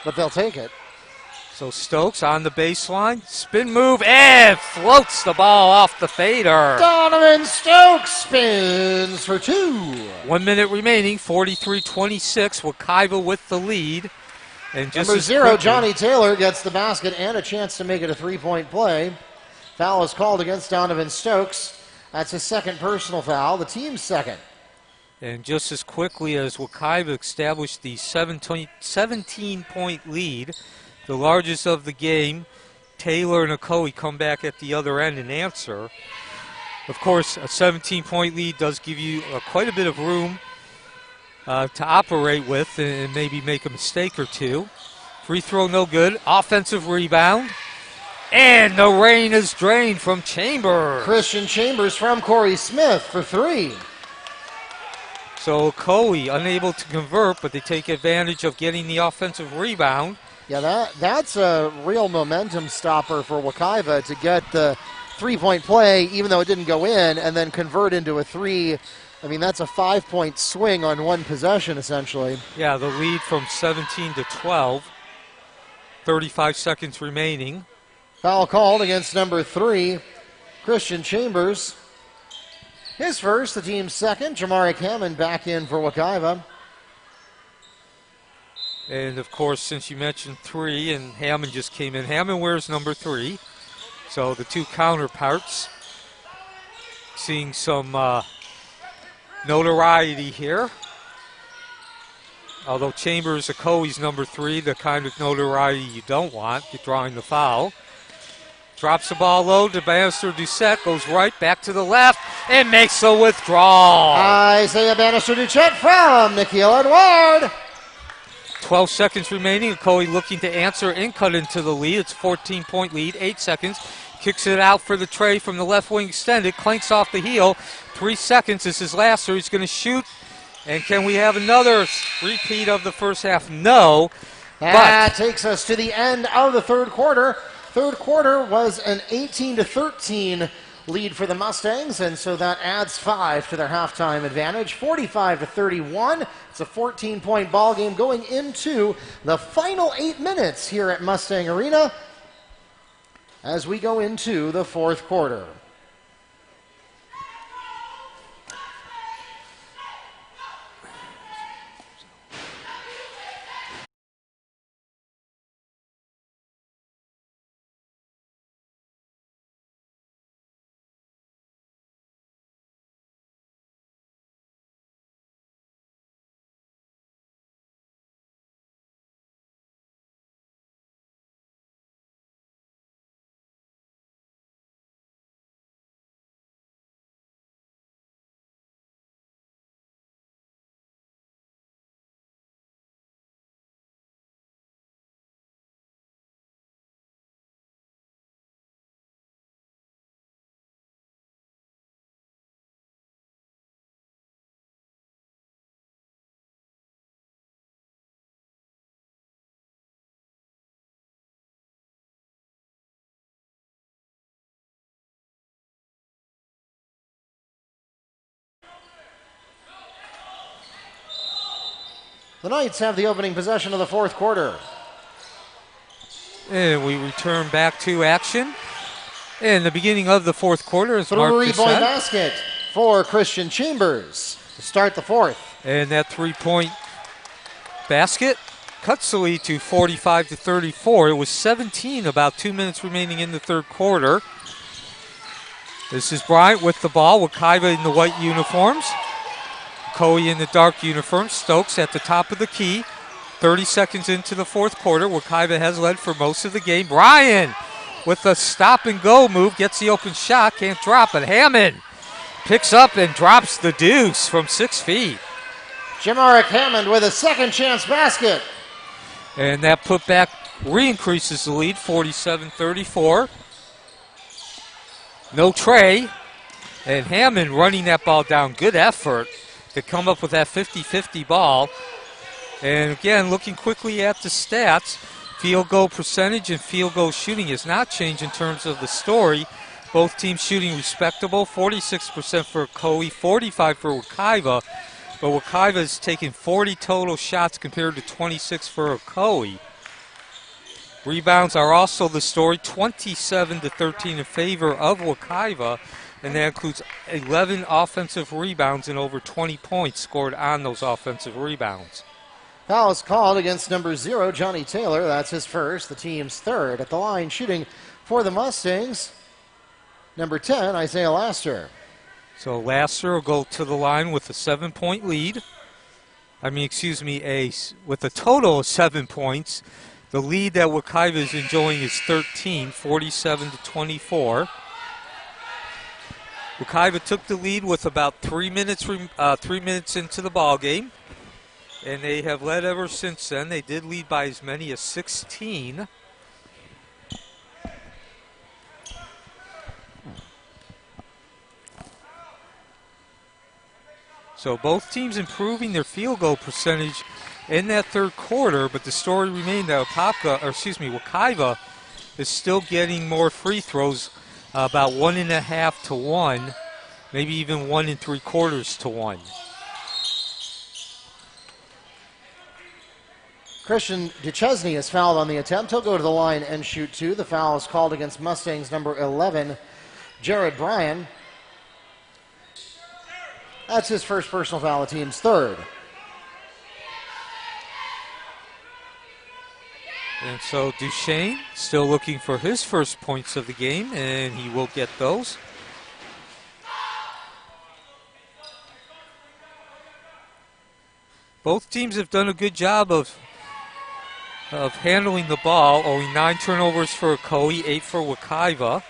but they'll take it. So Stokes on the baseline, spin move, and floats the ball off the fader. Donovan Stokes spins for 2. 1 minute remaining, 43-26, Wekiva with the lead. And just number 0, Johnny Taylor gets the basket and a chance to make it a 3-point play. Foul is called against Donovan Stokes. That's his second personal foul, the team's second. And just as quickly as Wekiva established the 17-point lead, the largest of the game, Taylor and Ocoee come back at the other end and answer. Of course, a 17-point lead does give you quite a bit of room to operate with and maybe make a mistake or two. Free throw no good. Offensive rebound. And the rain is drained from Chambers. Christian Chambers from Corey Smith for three. So Ocoee unable to convert, but they take advantage of getting the offensive rebound. Yeah, that's a real momentum stopper for Wekiva to get the three-point play, even though it didn't go in, and then convert into a three. I mean, that's a 5-point swing on one possession, essentially. Yeah, the lead from 17 to 12. 35 seconds remaining. Foul called against number 3, Christian Chambers. His first, the team's second. Jamaric Hammond back in for Wekiva. And, of course, since you mentioned 3 and Hammond just came in, Hammond wears number 3. So the two counterparts seeing some notoriety here. Although Chambers, Ocoee's number 3, the kind of notoriety you don't want, you're drawing the foul. Drops the ball low to Bannister Doucette, goes right back to the left, and makes the withdrawal. Isaiah Bannister Doucette from Nikhil Edward. 12 seconds remaining. Ocoee looking to answer and cut into the lead. It's a 14-point lead, 8 seconds. Kicks it out for the tray from the left wing extended, clanks off the heel. 3 seconds, this is Lasser. He's going to shoot. And can we have another repeat of the first half? No. That takes us to the end of the third quarter. Third quarter was an 18-13 lead for the Mustangs, and so that adds 5 to their halftime advantage. 45-31. It's a 14-point ball game going into the final 8 minutes here at Mustang Arena as we go into the fourth quarter. The Knights have the opening possession of the fourth quarter. And we return back to action. In the beginning of the fourth quarter, as Mark just Three-point said. basket for Christian Chambers to start the fourth. And that three-point basket cuts the lead to 45-34. It was 17, about 2 minutes remaining in the third quarter. This is Bryant with the ball. Wekiva in the white uniforms. Ocoee in the dark uniform. Stokes at the top of the key. 30 seconds into the fourth quarter. Wekiva has led for most of the game. Bryant with a stop-and-go move. Gets the open shot. Can't drop it. Hammond picks up and drops the deuce from 6 feet. Jamaric Hammond with a second chance basket. And that putback re-increases the lead, 47-34. No tray. And Hammond running that ball down. Good effort to come up with that 50-50 ball. And again, looking quickly at the stats, field goal percentage and field goal shooting has not changed in terms of the story. Both teams shooting respectable, 46% for Ocoee, 45% for Wekiva. But Wekiva has taken 40 total shots compared to 26 for Ocoee. Rebounds are also the story, 27-13 in favor of Wekiva, and that includes 11 offensive rebounds and over 20 points scored on those offensive rebounds. Foul is called against number 0, Johnny Taylor. That's his first, the team's third. At the line shooting for the Mustangs, number 10, Isaiah Laster. So Laster will go to the line with a 7-point lead. With a total of 7 points. The lead that Wekiva is enjoying is 13, 47-24. Wekiva took the lead with about 3 minutes into the ball game. And they have led ever since then. They did lead by as many as 16. So both teams improving their field goal percentage in that third quarter, but the story remained that Wekiva is still getting more free throws, about 1.5 to 1, maybe even 1 3/4 to 1. Christian Duchesne is fouled on the attempt. He'll go to the line and shoot two. The foul is called against Mustangs number 11, Jared Bryan. That's his first personal foul, the team's third. And so Duchesne still looking for his first points of the game, and he will get those. Both teams have done a good job of handling the ball. Only 9 turnovers for Ocoee, 8 for Wekiva.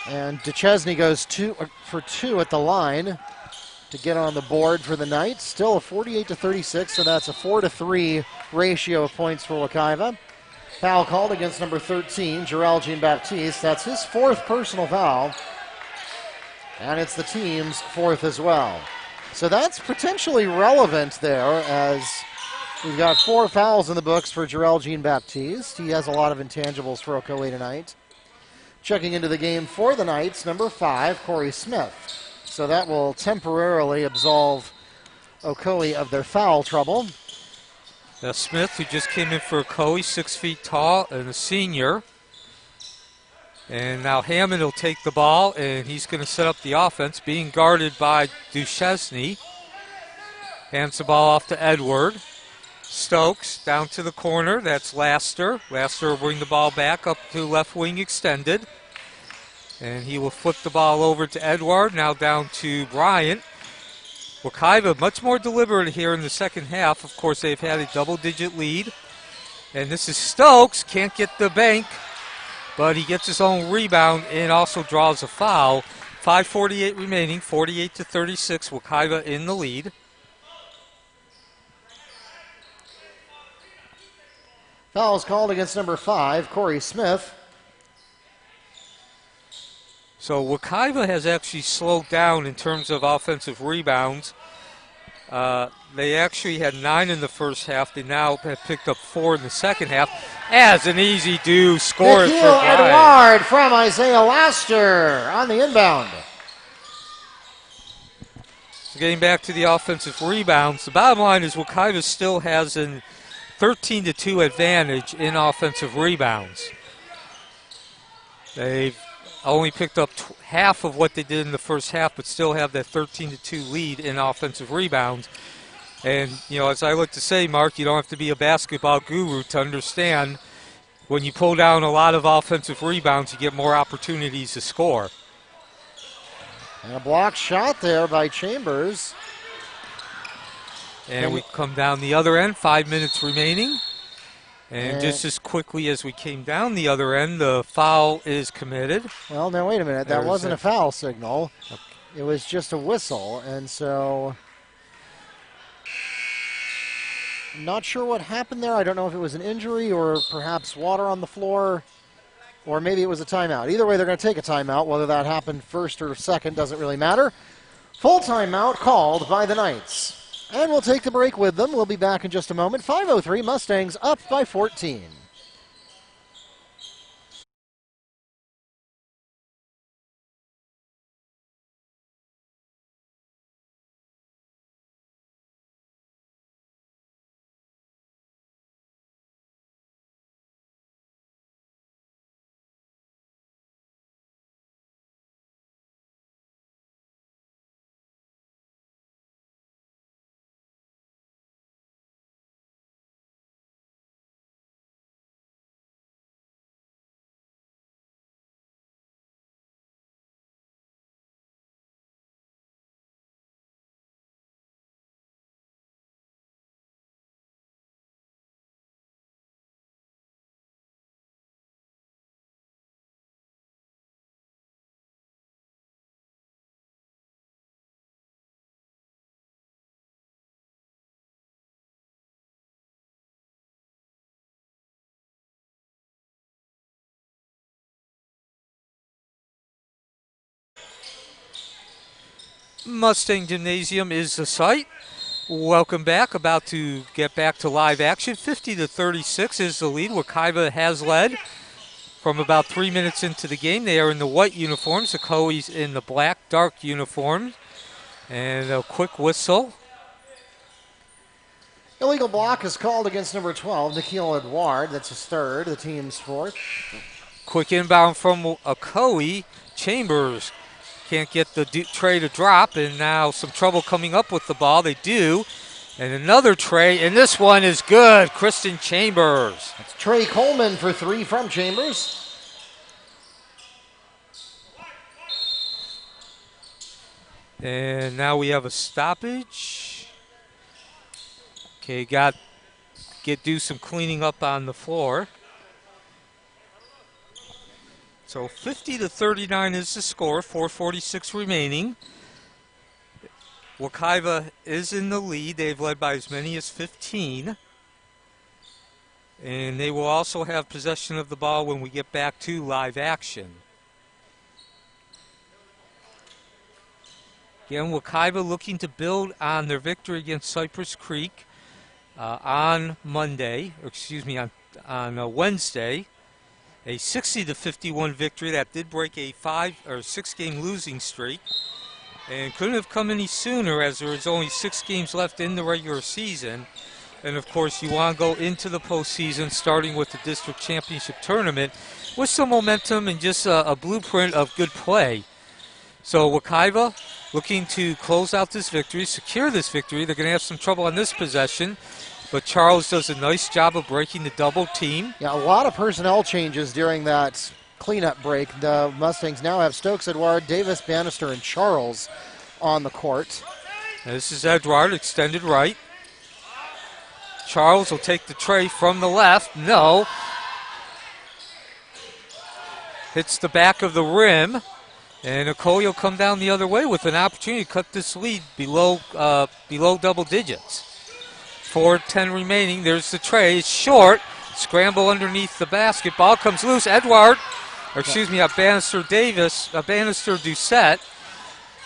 And Duchesne goes 2 for 2 at the line to get on the board for the night. Still a 48-36, so that's a 4-3 ratio of points for Wekiva. Foul called against number 13, Jarrell Jean-Baptiste. That's his fourth personal foul, and it's the team's fourth as well. So that's potentially relevant there, as we've got 4 fouls in the books for Jarrell Jean-Baptiste. He has a lot of intangibles for Ocoee tonight. Checking into the game for the Knights, number 5, Corey Smith. So that will temporarily absolve Ocoee of their foul trouble. Now Smith, who just came in for Ocoee, 6 feet tall and a senior. And now Hammond will take the ball, and he's going to set up the offense, being guarded by Duchesne. Hands the ball off to Edward. Stokes down to the corner. That's Laster. Laster will bring the ball back up to left wing extended. And he will flip the ball over to Edward. Now down to Bryant. Wekiva much more deliberate here in the second half. Of course, they've had a double-digit lead. And this is Stokes. Can't get the bank, but he gets his own rebound and also draws a foul. 5:48 remaining, 48-36. Wekiva in the lead. Foul is called against number 5, Corey Smith. So Wekiva has actually slowed down in terms of offensive rebounds. They actually had 9 in the first half. They now have picked up 4 in the second half. As an easy do, score for Bryant. Edward from Isaiah Laster on the inbound. So getting back to the offensive rebounds, the bottom line is Wekiva still has an 13-2 advantage in offensive rebounds. They've only picked up half of what they did in the first half, but still have that 13-2 lead in offensive rebounds. And, you know, as I like to say, Mark, you don't have to be a basketball guru to understand when you pull down a lot of offensive rebounds, you get more opportunities to score. And a block shot there by Chambers. And we come down the other end, 5 minutes remaining. And just as quickly as we came down the other end, the foul is committed. Well, now wait a minute. That wasn't a foul signal. Okay. It was just a whistle. And so, not sure what happened there. I don't know if it was an injury or perhaps water on the floor, or maybe it was a timeout. Either way, they're going to take a timeout. Whether that happened first or second doesn't really matter. Full timeout called by the Knights. And we'll take the break with them. We'll be back in just a moment. 5:03, Mustangs up by 14. Mustang Gymnasium is the site. Welcome back. About to get back to live action. 50-36 is the lead. Wekiva has led from about 3 minutes into the game. They are in the white uniforms. Ocoee's in the black, dark uniforms. And a quick whistle. Illegal block is called against number 12, Nikhil Edward. That's his third, the team's fourth. Quick inbound from Ocoee. Chambers can't get the tray to drop, and now some trouble coming up with the ball. They do. And another tray, and this one is good. Kristen Chambers. That's Trey Coleman for three from Chambers. And now we have a stoppage. Okay, do some cleaning up on the floor. So 50-39 is the score, 4:46 remaining. Wekiva is in the lead. They've led by as many as 15. And they will also have possession of the ball when we get back to live action. Again, Wekiva looking to build on their victory against Cypress Creek on Wednesday. A 60-51 victory that did break a 5 or 6 game losing streak, and couldn't have come any sooner as there was only 6 games left in the regular season. And of course, you want to go into the postseason starting with the district championship tournament with some momentum and just a blueprint of good play. So Wekiva looking to close out this victory, secure this victory. They're going to have some trouble on this possession, but Charles does a nice job of breaking the double team. Yeah, a lot of personnel changes during that cleanup break. The Mustangs now have Stokes, Edward, Davis, Bannister, and Charles on the court. Now this is Edward, extended right. Charles will take the tray from the left. No. Hits the back of the rim. And Ocoee will come down the other way with an opportunity to cut this lead below double digits. 4:10 remaining. There's the tray. It's short. Scramble underneath the basket. Ball comes loose. Bannister Doucette.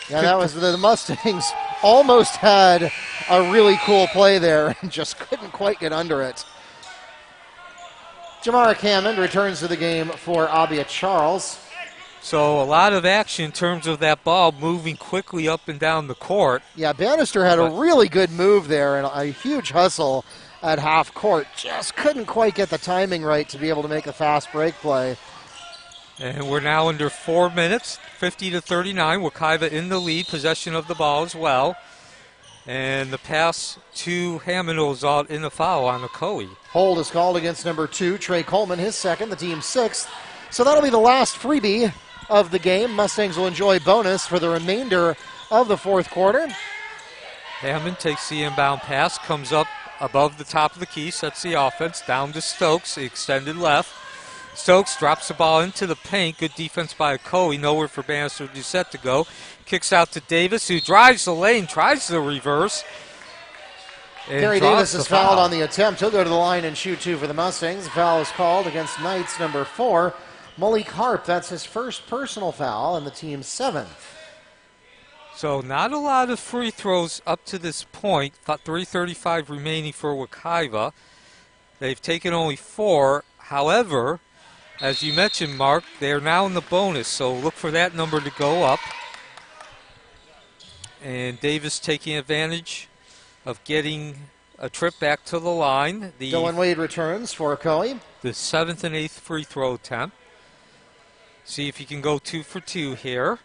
Yeah, that was the Mustangs almost had a really cool play there and just couldn't quite get under it. Jamara Hammond returns to the game for Abia Charles. So a lot of action in terms of that ball moving quickly up and down the court. Yeah, Bannister had a really good move there and a huge hustle at half court. Just couldn't quite get the timing right to be able to make a fast break play. And we're now under 4 minutes, 50-39. Wekiva in the lead, possession of the ball as well. And the pass to Hammond was out in the foul on Ocoee. Hold is called against number 2, Trey Coleman, his second, the team's sixth. So that'll be the last freebie of the game. Mustangs will enjoy bonus for the remainder of the fourth quarter. Hammond takes the inbound pass, comes up above the top of the key, sets the offense, down to Stokes, the extended left. Stokes drops the ball into the paint. Good defense by Ocoee. Nowhere for Bannister Doucette to go. Kicks out to Davis, who drives the lane, tries the reverse. Gary Davis is fouled on the attempt. He'll go to the line and shoot two for the Mustangs. The foul is called against Knights number 4, Malik Harp. That's his first personal foul and the team's 7th. So not a lot of free throws up to this point. 3:35 remaining for Wekiva. They've taken only 4. However, as you mentioned, Mark, they are now in the bonus, so look for that number to go up. And Davis taking advantage of getting a trip back to the line. Dylan Wade returns for Ocoee. The 7th and 8th free throw attempt. See if he can go 2 for 2 here.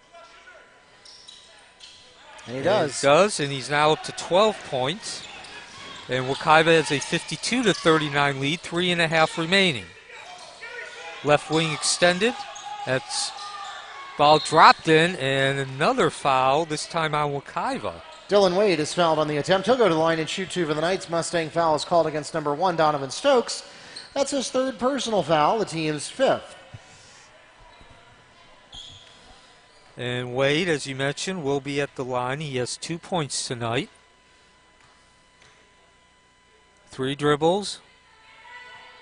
And he does. He does, and he's now up to 12 points. And Wekiva has a 52-39 lead, 3.5 remaining. Left wing extended. That's ball dropped in, and another foul, this time on Wekiva. Dylan Wade is fouled on the attempt. He'll go to the line and shoot 2 for the Knights. Mustang foul is called against number 1, Donovan Stokes. That's his 3rd personal foul, the team's 5th. And Wade, as you mentioned, will be at the line. He has 2 points tonight. 3 dribbles.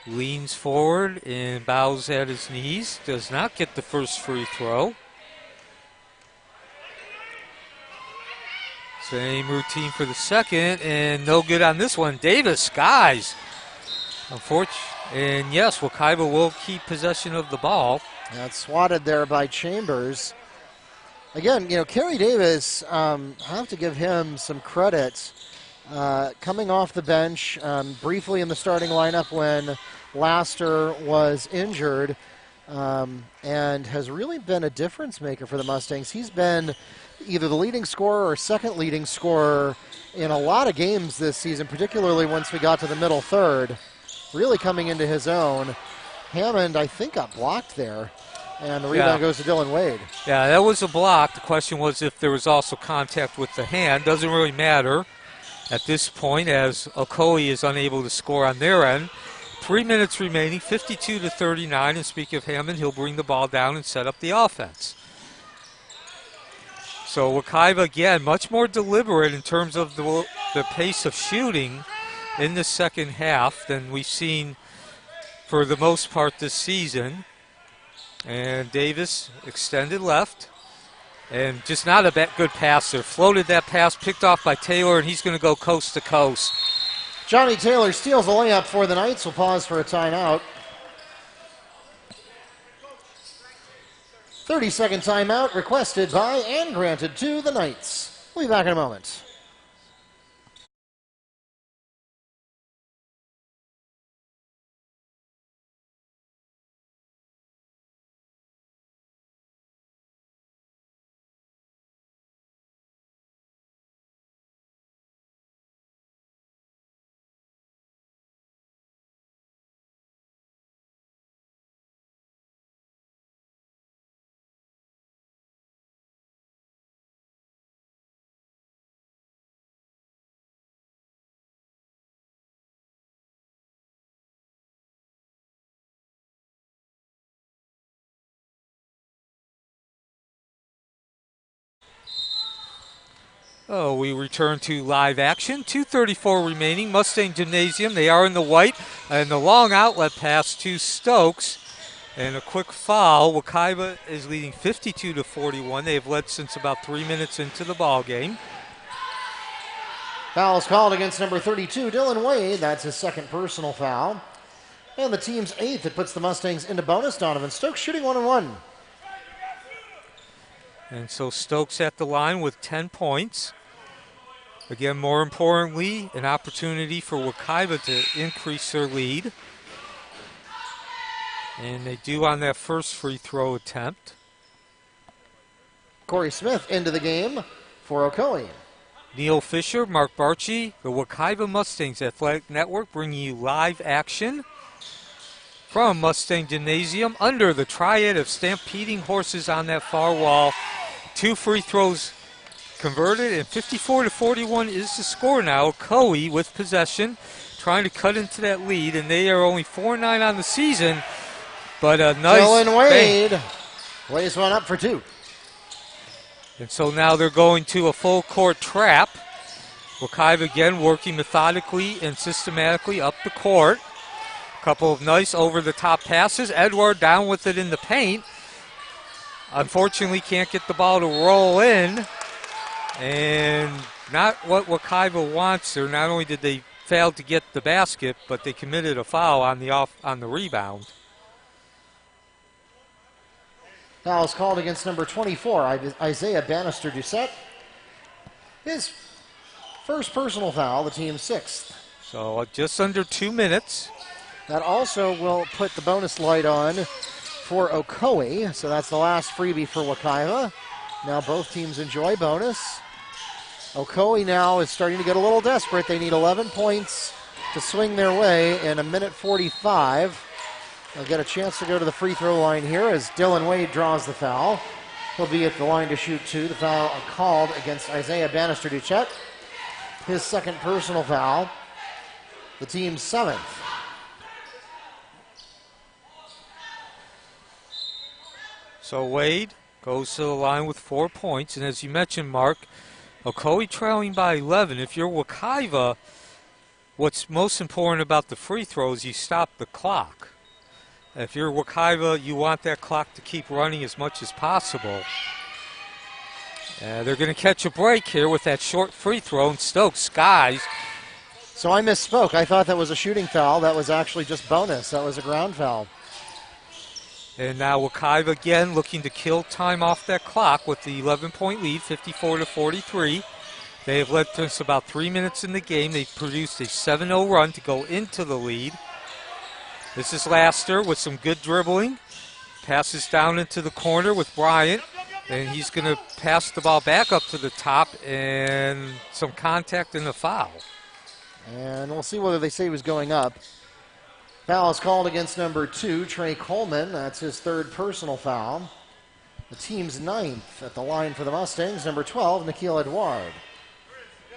Leans forward and bows at his knees. Does not get the first free throw. Same routine for the second, and no good on this one. Davis skies. Unfortunately, and yes, Wekiva will keep possession of the ball. That's swatted there by Chambers. Again, Kerry Davis, have to give him some credit. Coming off the bench, briefly in the starting lineup when Laster was injured, and has really been a difference maker for the Mustangs. He's been either the leading scorer or second leading scorer in a lot of games this season, particularly once we got to the middle third. Really coming into his own. Hammond, I think, got blocked there. And the rebound goes to Dylan Wade. Yeah, that was a block. The question was if there was also contact with the hand. Doesn't really matter at this point as Ocoee is unable to score on their end. 3 minutes remaining, 52-39. And speaking of Hammond, he'll bring the ball down and set up the offense. So Wekiva, again, much more deliberate in terms of the pace of shooting in the second half than we've seen for the most part this season. And Davis extended left. And just not a good passer. Floated that pass, picked off by Taylor, and he's going to go coast to coast. Johnny Taylor steals a layup for the Knights. We'll pause for a timeout. 30-second timeout requested by and granted to the Knights. We'll be back in a moment. Oh, we return to live action. 2:34 remaining. Mustang Gymnasium. They are in the white. And the long outlet pass to Stokes. And a quick foul. Wekiva is leading 52-41. They have led since about 3 minutes into the ball game. Foul's called against number 32, Dylan Wade. That's his second personal foul. And the team's eighth. It puts the Mustangs into bonus. Donovan Stokes shooting 1-1. And so Stokes at the line with 10 points. Again, more importantly, an opportunity for Wekiva to increase their lead. And they do on that first free throw attempt. Corey Smith into the game for Ocoee. Neil Fisher, Mark Barchi, the Wekiva Mustangs Athletic Network bringing you live action from Mustang Gymnasium under the triad of stampeding horses on that far wall. 2 free throws converted, and 54-41 is the score now. Ocoee with possession, trying to cut into that lead, and they are only 4-9 on the season. But a nice Dylan Wade lays one up for 2. And so now they're going to a full court trap. Wekiva again working methodically and systematically up the court. A couple of nice over-the-top passes. Edward down with it in the paint. Unfortunately, can't get the ball to roll in. And not what Wekiva wants there. Not only did they fail to get the basket, but they committed a foul on the rebound. Foul is called against number 24, Isaiah Bannister-Doucette. His first personal foul, the team's 6th. So just under 2 minutes. That also will put the bonus light on for Ocoee. So that's the last freebie for Wekiva. Now both teams enjoy bonus. Ocoee now is starting to get a little desperate. They need 11 points to swing their way in 1:45. They'll get a chance to go to the free throw line here as Dylan Wade draws the foul. He'll be at the line to shoot 2. The foul called against Isaiah Bannister-Doucette. His second personal foul. The team's 7th. So Wade goes to the line with 4 points. And as you mentioned, Mark, Ocoee trailing by 11. If you're Wekiva, what's most important about the free throws, you stop the clock. If you're Wekiva, you want that clock to keep running as much as possible. They're going to catch a break here with that short free throw, and Stokes skies. So I misspoke. I thought that was a shooting foul. That was actually just bonus. That was a ground foul. And now Wekiva again looking to kill time off that clock with the 11-point lead, 54-43. They have led us about 3 minutes in the game. They've produced a 7-0 run to go into the lead. This is Laster with some good dribbling. Passes down into the corner with Bryant. And he's going to pass the ball back up to the top, and some contact and a foul. And we'll see whether they say he was going up. Foul is called against number 2, Trey Coleman. That's his third personal foul. The team's 9th at the line for the Mustangs, number 12, Nikhil Edouard.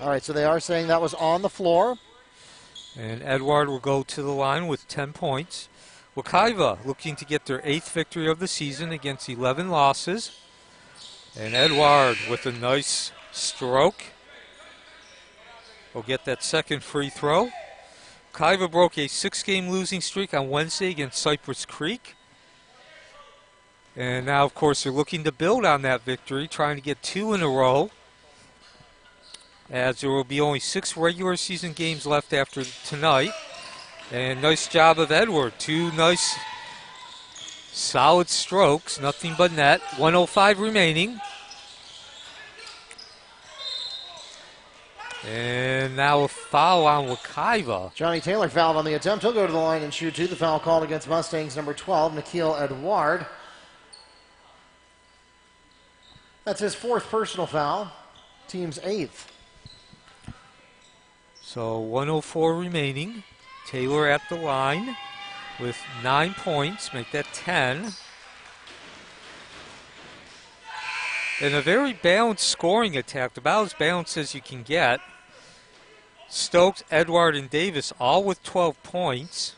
All right, so they are saying that was on the floor. And Edouard will go to the line with 10 points. Wekiva looking to get their 8th victory of the season against 11 losses. And Edouard with a nice stroke will get that second free throw. Wekiva broke a 6-game losing streak on Wednesday against Cypress Creek. And now, of course, they're looking to build on that victory, trying to get 2 in a row, as there will be only 6 regular season games left after tonight. And nice job of Edward. 2 nice solid strokes, nothing but net. 1:05 remaining. And now a foul on Wekiva. Johnny Taylor fouled on the attempt. He'll go to the line and shoot 2. The foul called against Mustangs number 12, Nikhil Edouard. That's his 4th personal foul. Team's 8th. So 1:04 remaining. Taylor at the line with 9 points, make that 10. And a very balanced scoring attack, about as balanced as you can get. Stokes, Edouard, and Davis all with 12 points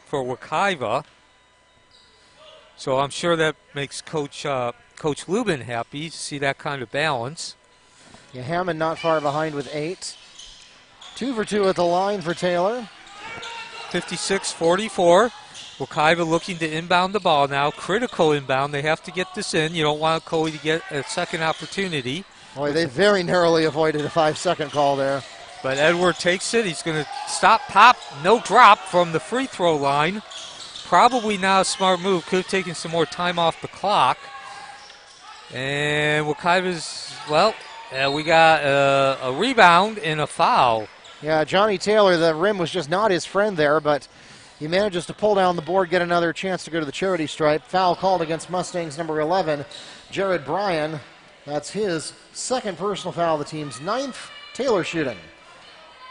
for Wekiva. So I'm sure that makes Coach Lubin happy to see that kind of balance. Yeah, Hammond not far behind with 8. 2 for 2 at the line for Taylor. 56-44. Wekiva looking to inbound the ball now. Critical inbound. They have to get this in. You don't want Ocoee to get a second opportunity. Boy, they very narrowly avoided a 5-second call there. But Edward takes it. He's going to stop, pop, no drop from the free throw line. Probably not a smart move. Could have taken some more time off the clock. And Wekiva's, well, we got a rebound and a foul. Yeah, Johnny Taylor, the rim was just not his friend there, but he manages to pull down the board, get another chance to go to the charity stripe. Foul called against Mustangs number 11, Jared Bryan. That's his 2nd personal foul, the team's 9th. Taylor shooting.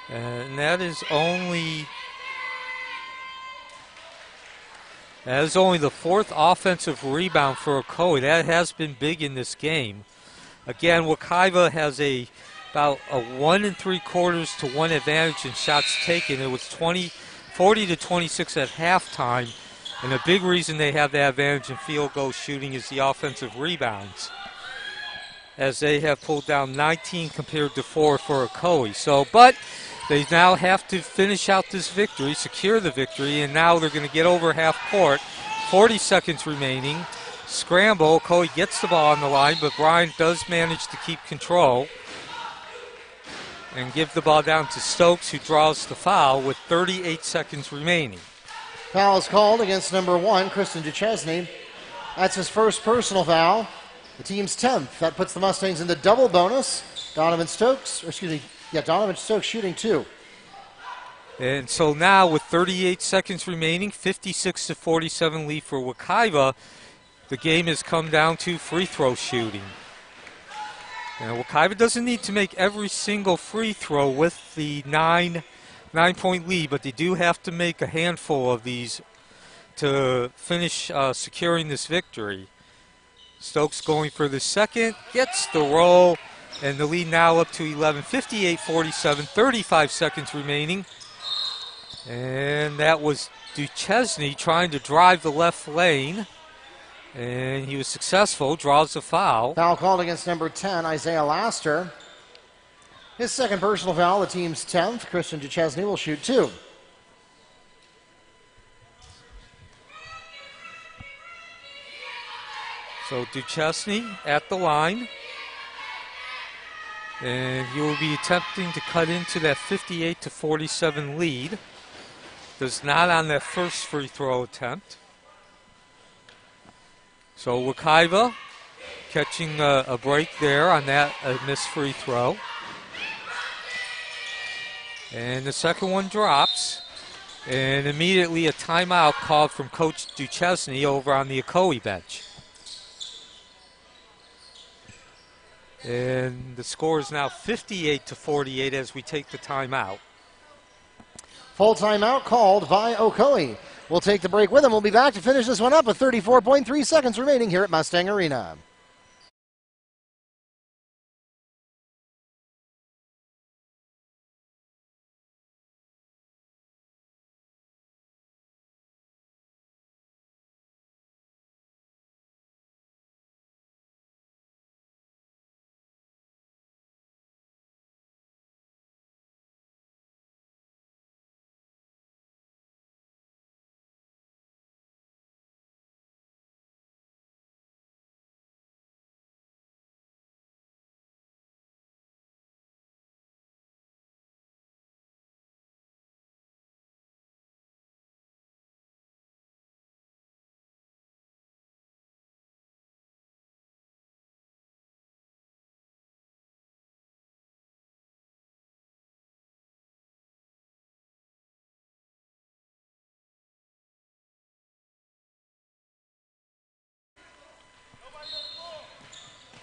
And that is only the 4th offensive rebound for Ocoee. That has been big in this game. Again, Wekiva has about a 1 3/4 to 1 advantage in shots taken. It was 40-26 at halftime, and a big reason they have that advantage in field goal shooting is the offensive rebounds, as they have pulled down 19 compared to 4 for Ocoee. So, but they now have to finish out this victory, secure the victory, and now they're going to get over half court. 40 seconds remaining. Scramble. Ocoee gets the ball on the line, but Bryant does manage to keep control and give the ball down to Stokes, who draws the foul with 38 seconds remaining. Foul is called against number 1, Kristen Duchesne. That's his 1st personal foul. The team's 10th. That puts the Mustangs in the double bonus. Donovan Stokes shooting 2. And so now with 38 seconds remaining, 56-47 lead for Wekiva, the game has come down to free throw shooting. And Wekiva doesn't need to make every single free throw with the 9-point lead, but they do have to make a handful of these to finish securing this victory. Stokes going for the second, gets the roll, and the lead now up to 11, 58-47, 35 seconds remaining. And that was Duchesne trying to drive the left lane. And he was successful, draws the foul. Foul called against number 10, Isaiah Laster. His 2nd personal foul, the team's 10th. Christian Duchesne will shoot 2. So Duchesne at the line. And he will be attempting to cut into that 58-47 lead. Does not on that first free throw attempt. So Wekiva catching a break there on that missed free throw. And the second one drops. And immediately a timeout called from Coach Duchesne over on the Ocoee bench. And the score is now 58-48 as we take the timeout. Full timeout called by Ocoee. We'll take the break with him. We'll be back to finish this one up with 34.3 seconds remaining here at Mustang Arena.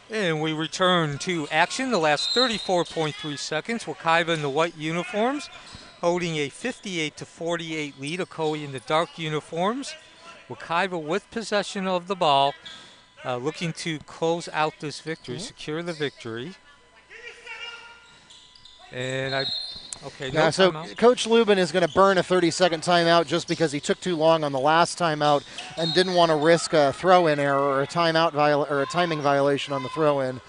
And we return to action the last 34.3 seconds. Wekiva in the white uniforms holding a 58-48 lead. Ocoee in the dark uniforms. Wekiva with possession of the ball, looking to close out this victory, secure the victory. And so Coach Lubin is going to burn a 30-second timeout just because he took too long on the last timeout and didn't want to risk a throw-in error or a timeout or a timing violation on the throw-in.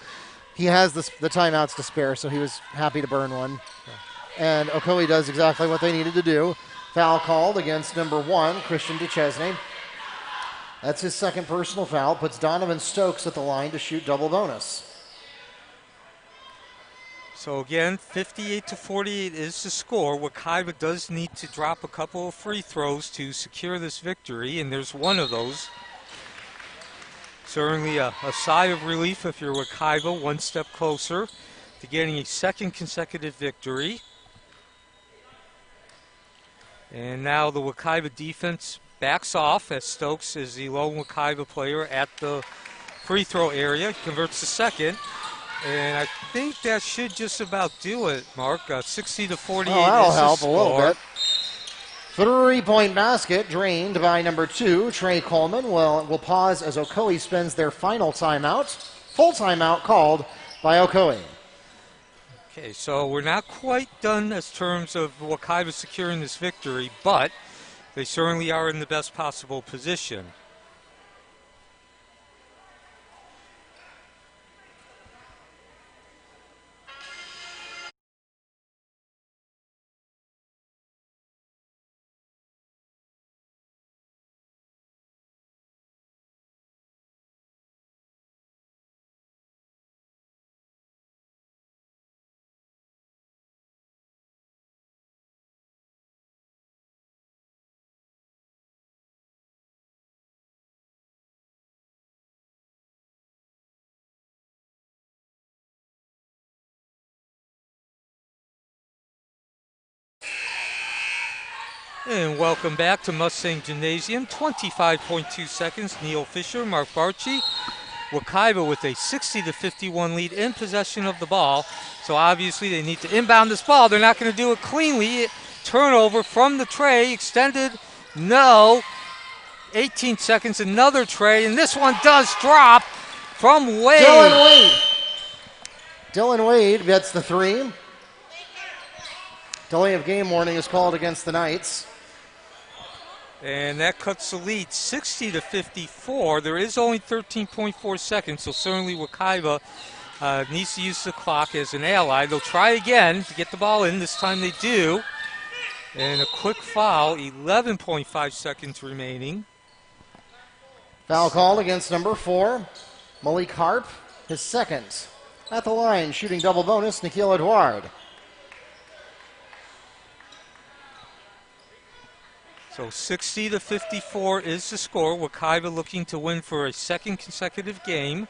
He has the timeouts to spare, so he was happy to burn one. And Ocoee does exactly what they needed to do. Foul called against number 1, Christian Duchesne. That's his second personal foul. Puts Donovan Stokes at the line to shoot double bonus. So again, 58-48 is the score. Wekiva does need to drop a couple of free throws to secure this victory, and there's one of those. Certainly a sigh of relief if you're Wekiva, one step closer to getting a second consecutive victory. And now the Wekiva defense backs off as Stokes is the lone Wekiva player at the free throw area. He converts the second. And I think that should just about do it, Mark. 60-48 that'll is help the a little score. bit. 3-point basket drained by number 2, Trey Coleman. Well, we'll pause as Ocoee spends their final timeout. Full timeout called by Ocoee. Okay, so we're not quite done as terms of Wekiva securing this victory, but they certainly are in the best possible position. And welcome back to Mustang Gymnasium. 25.2 seconds. Neil Fisher, Mark Barchi. Wekiva with a 60-51 lead in possession of the ball. So obviously they need to inbound this ball. They're not going to do it cleanly. Turnover from the tray. Extended. No. 18 seconds. Another tray. And this one does drop from Wade. Dylan Wade gets the 3. Delay of game warning is called against the Knights. And that cuts the lead 60-54. There is only 13.4 seconds, so certainly Wekiva needs to use the clock as an ally. They'll try again to get the ball in. This time they do. And a quick foul, 11.5 seconds remaining. Foul called against number 4, Malik Harp, his second. At the line, shooting double bonus, Nikhil Edouard. So 60-54 is the score. Wekiva looking to win for a second consecutive game.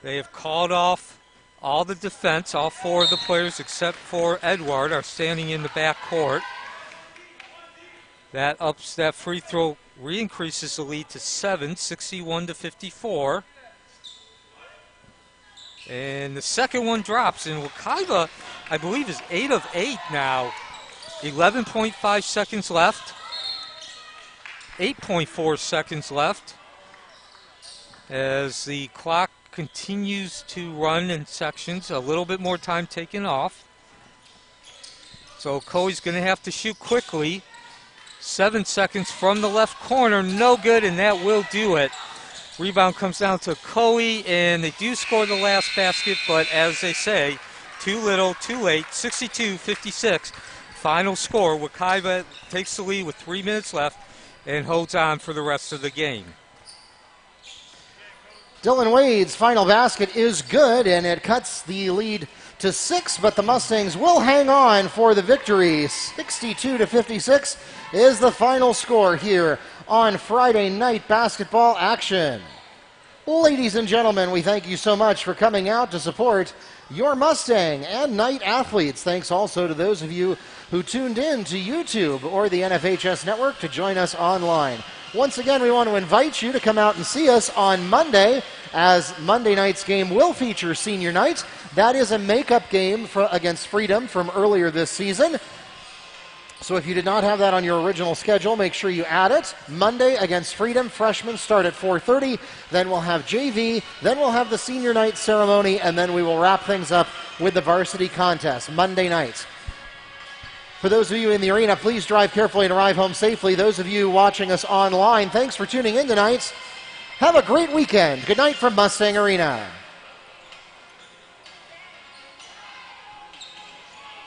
They have called off all the defense. All four of the players except for Edouard are standing in the back court. That ups that free throw, re-increases the lead to 7, 61-54. And the second one drops, and Wekiva, I believe, is 8 of 8 now. 11.5 seconds left. 8.4 seconds left as the clock continues to run in sections. A little bit more time taken off. So Ocoee's going to have to shoot quickly. 7 seconds from the left corner, no good, and that will do it. Rebound comes down to Ocoee, and they do score the last basket, but as they say, too little, too late. 62-56, final score. Wekiva takes the lead with 3 minutes left and holds on for the rest of the game. Dylan Wade's final basket is good, and it cuts the lead to 6, but the Mustangs will hang on for the victory. 62-56 is the final score here on Friday night basketball action. Ladies and gentlemen, we thank you so much for coming out to support your Mustang and Knight athletes. Thanks also to those of you who tuned in to YouTube or the NFHS network to join us online. Once again, we want to invite you to come out and see us on Monday, as Monday night's game will feature senior night. That is a makeup game against Freedom from earlier this season. So if you did not have that on your original schedule, make sure you add it. Monday against Freedom, freshmen start at 4:30. Then we'll have JV. Then we'll have the senior night ceremony. And then we will wrap things up with the varsity contest Monday night. For those of you in the arena, please drive carefully and arrive home safely. Those of you watching us online, thanks for tuning in tonight. Have a great weekend. Good night from Mustang Arena.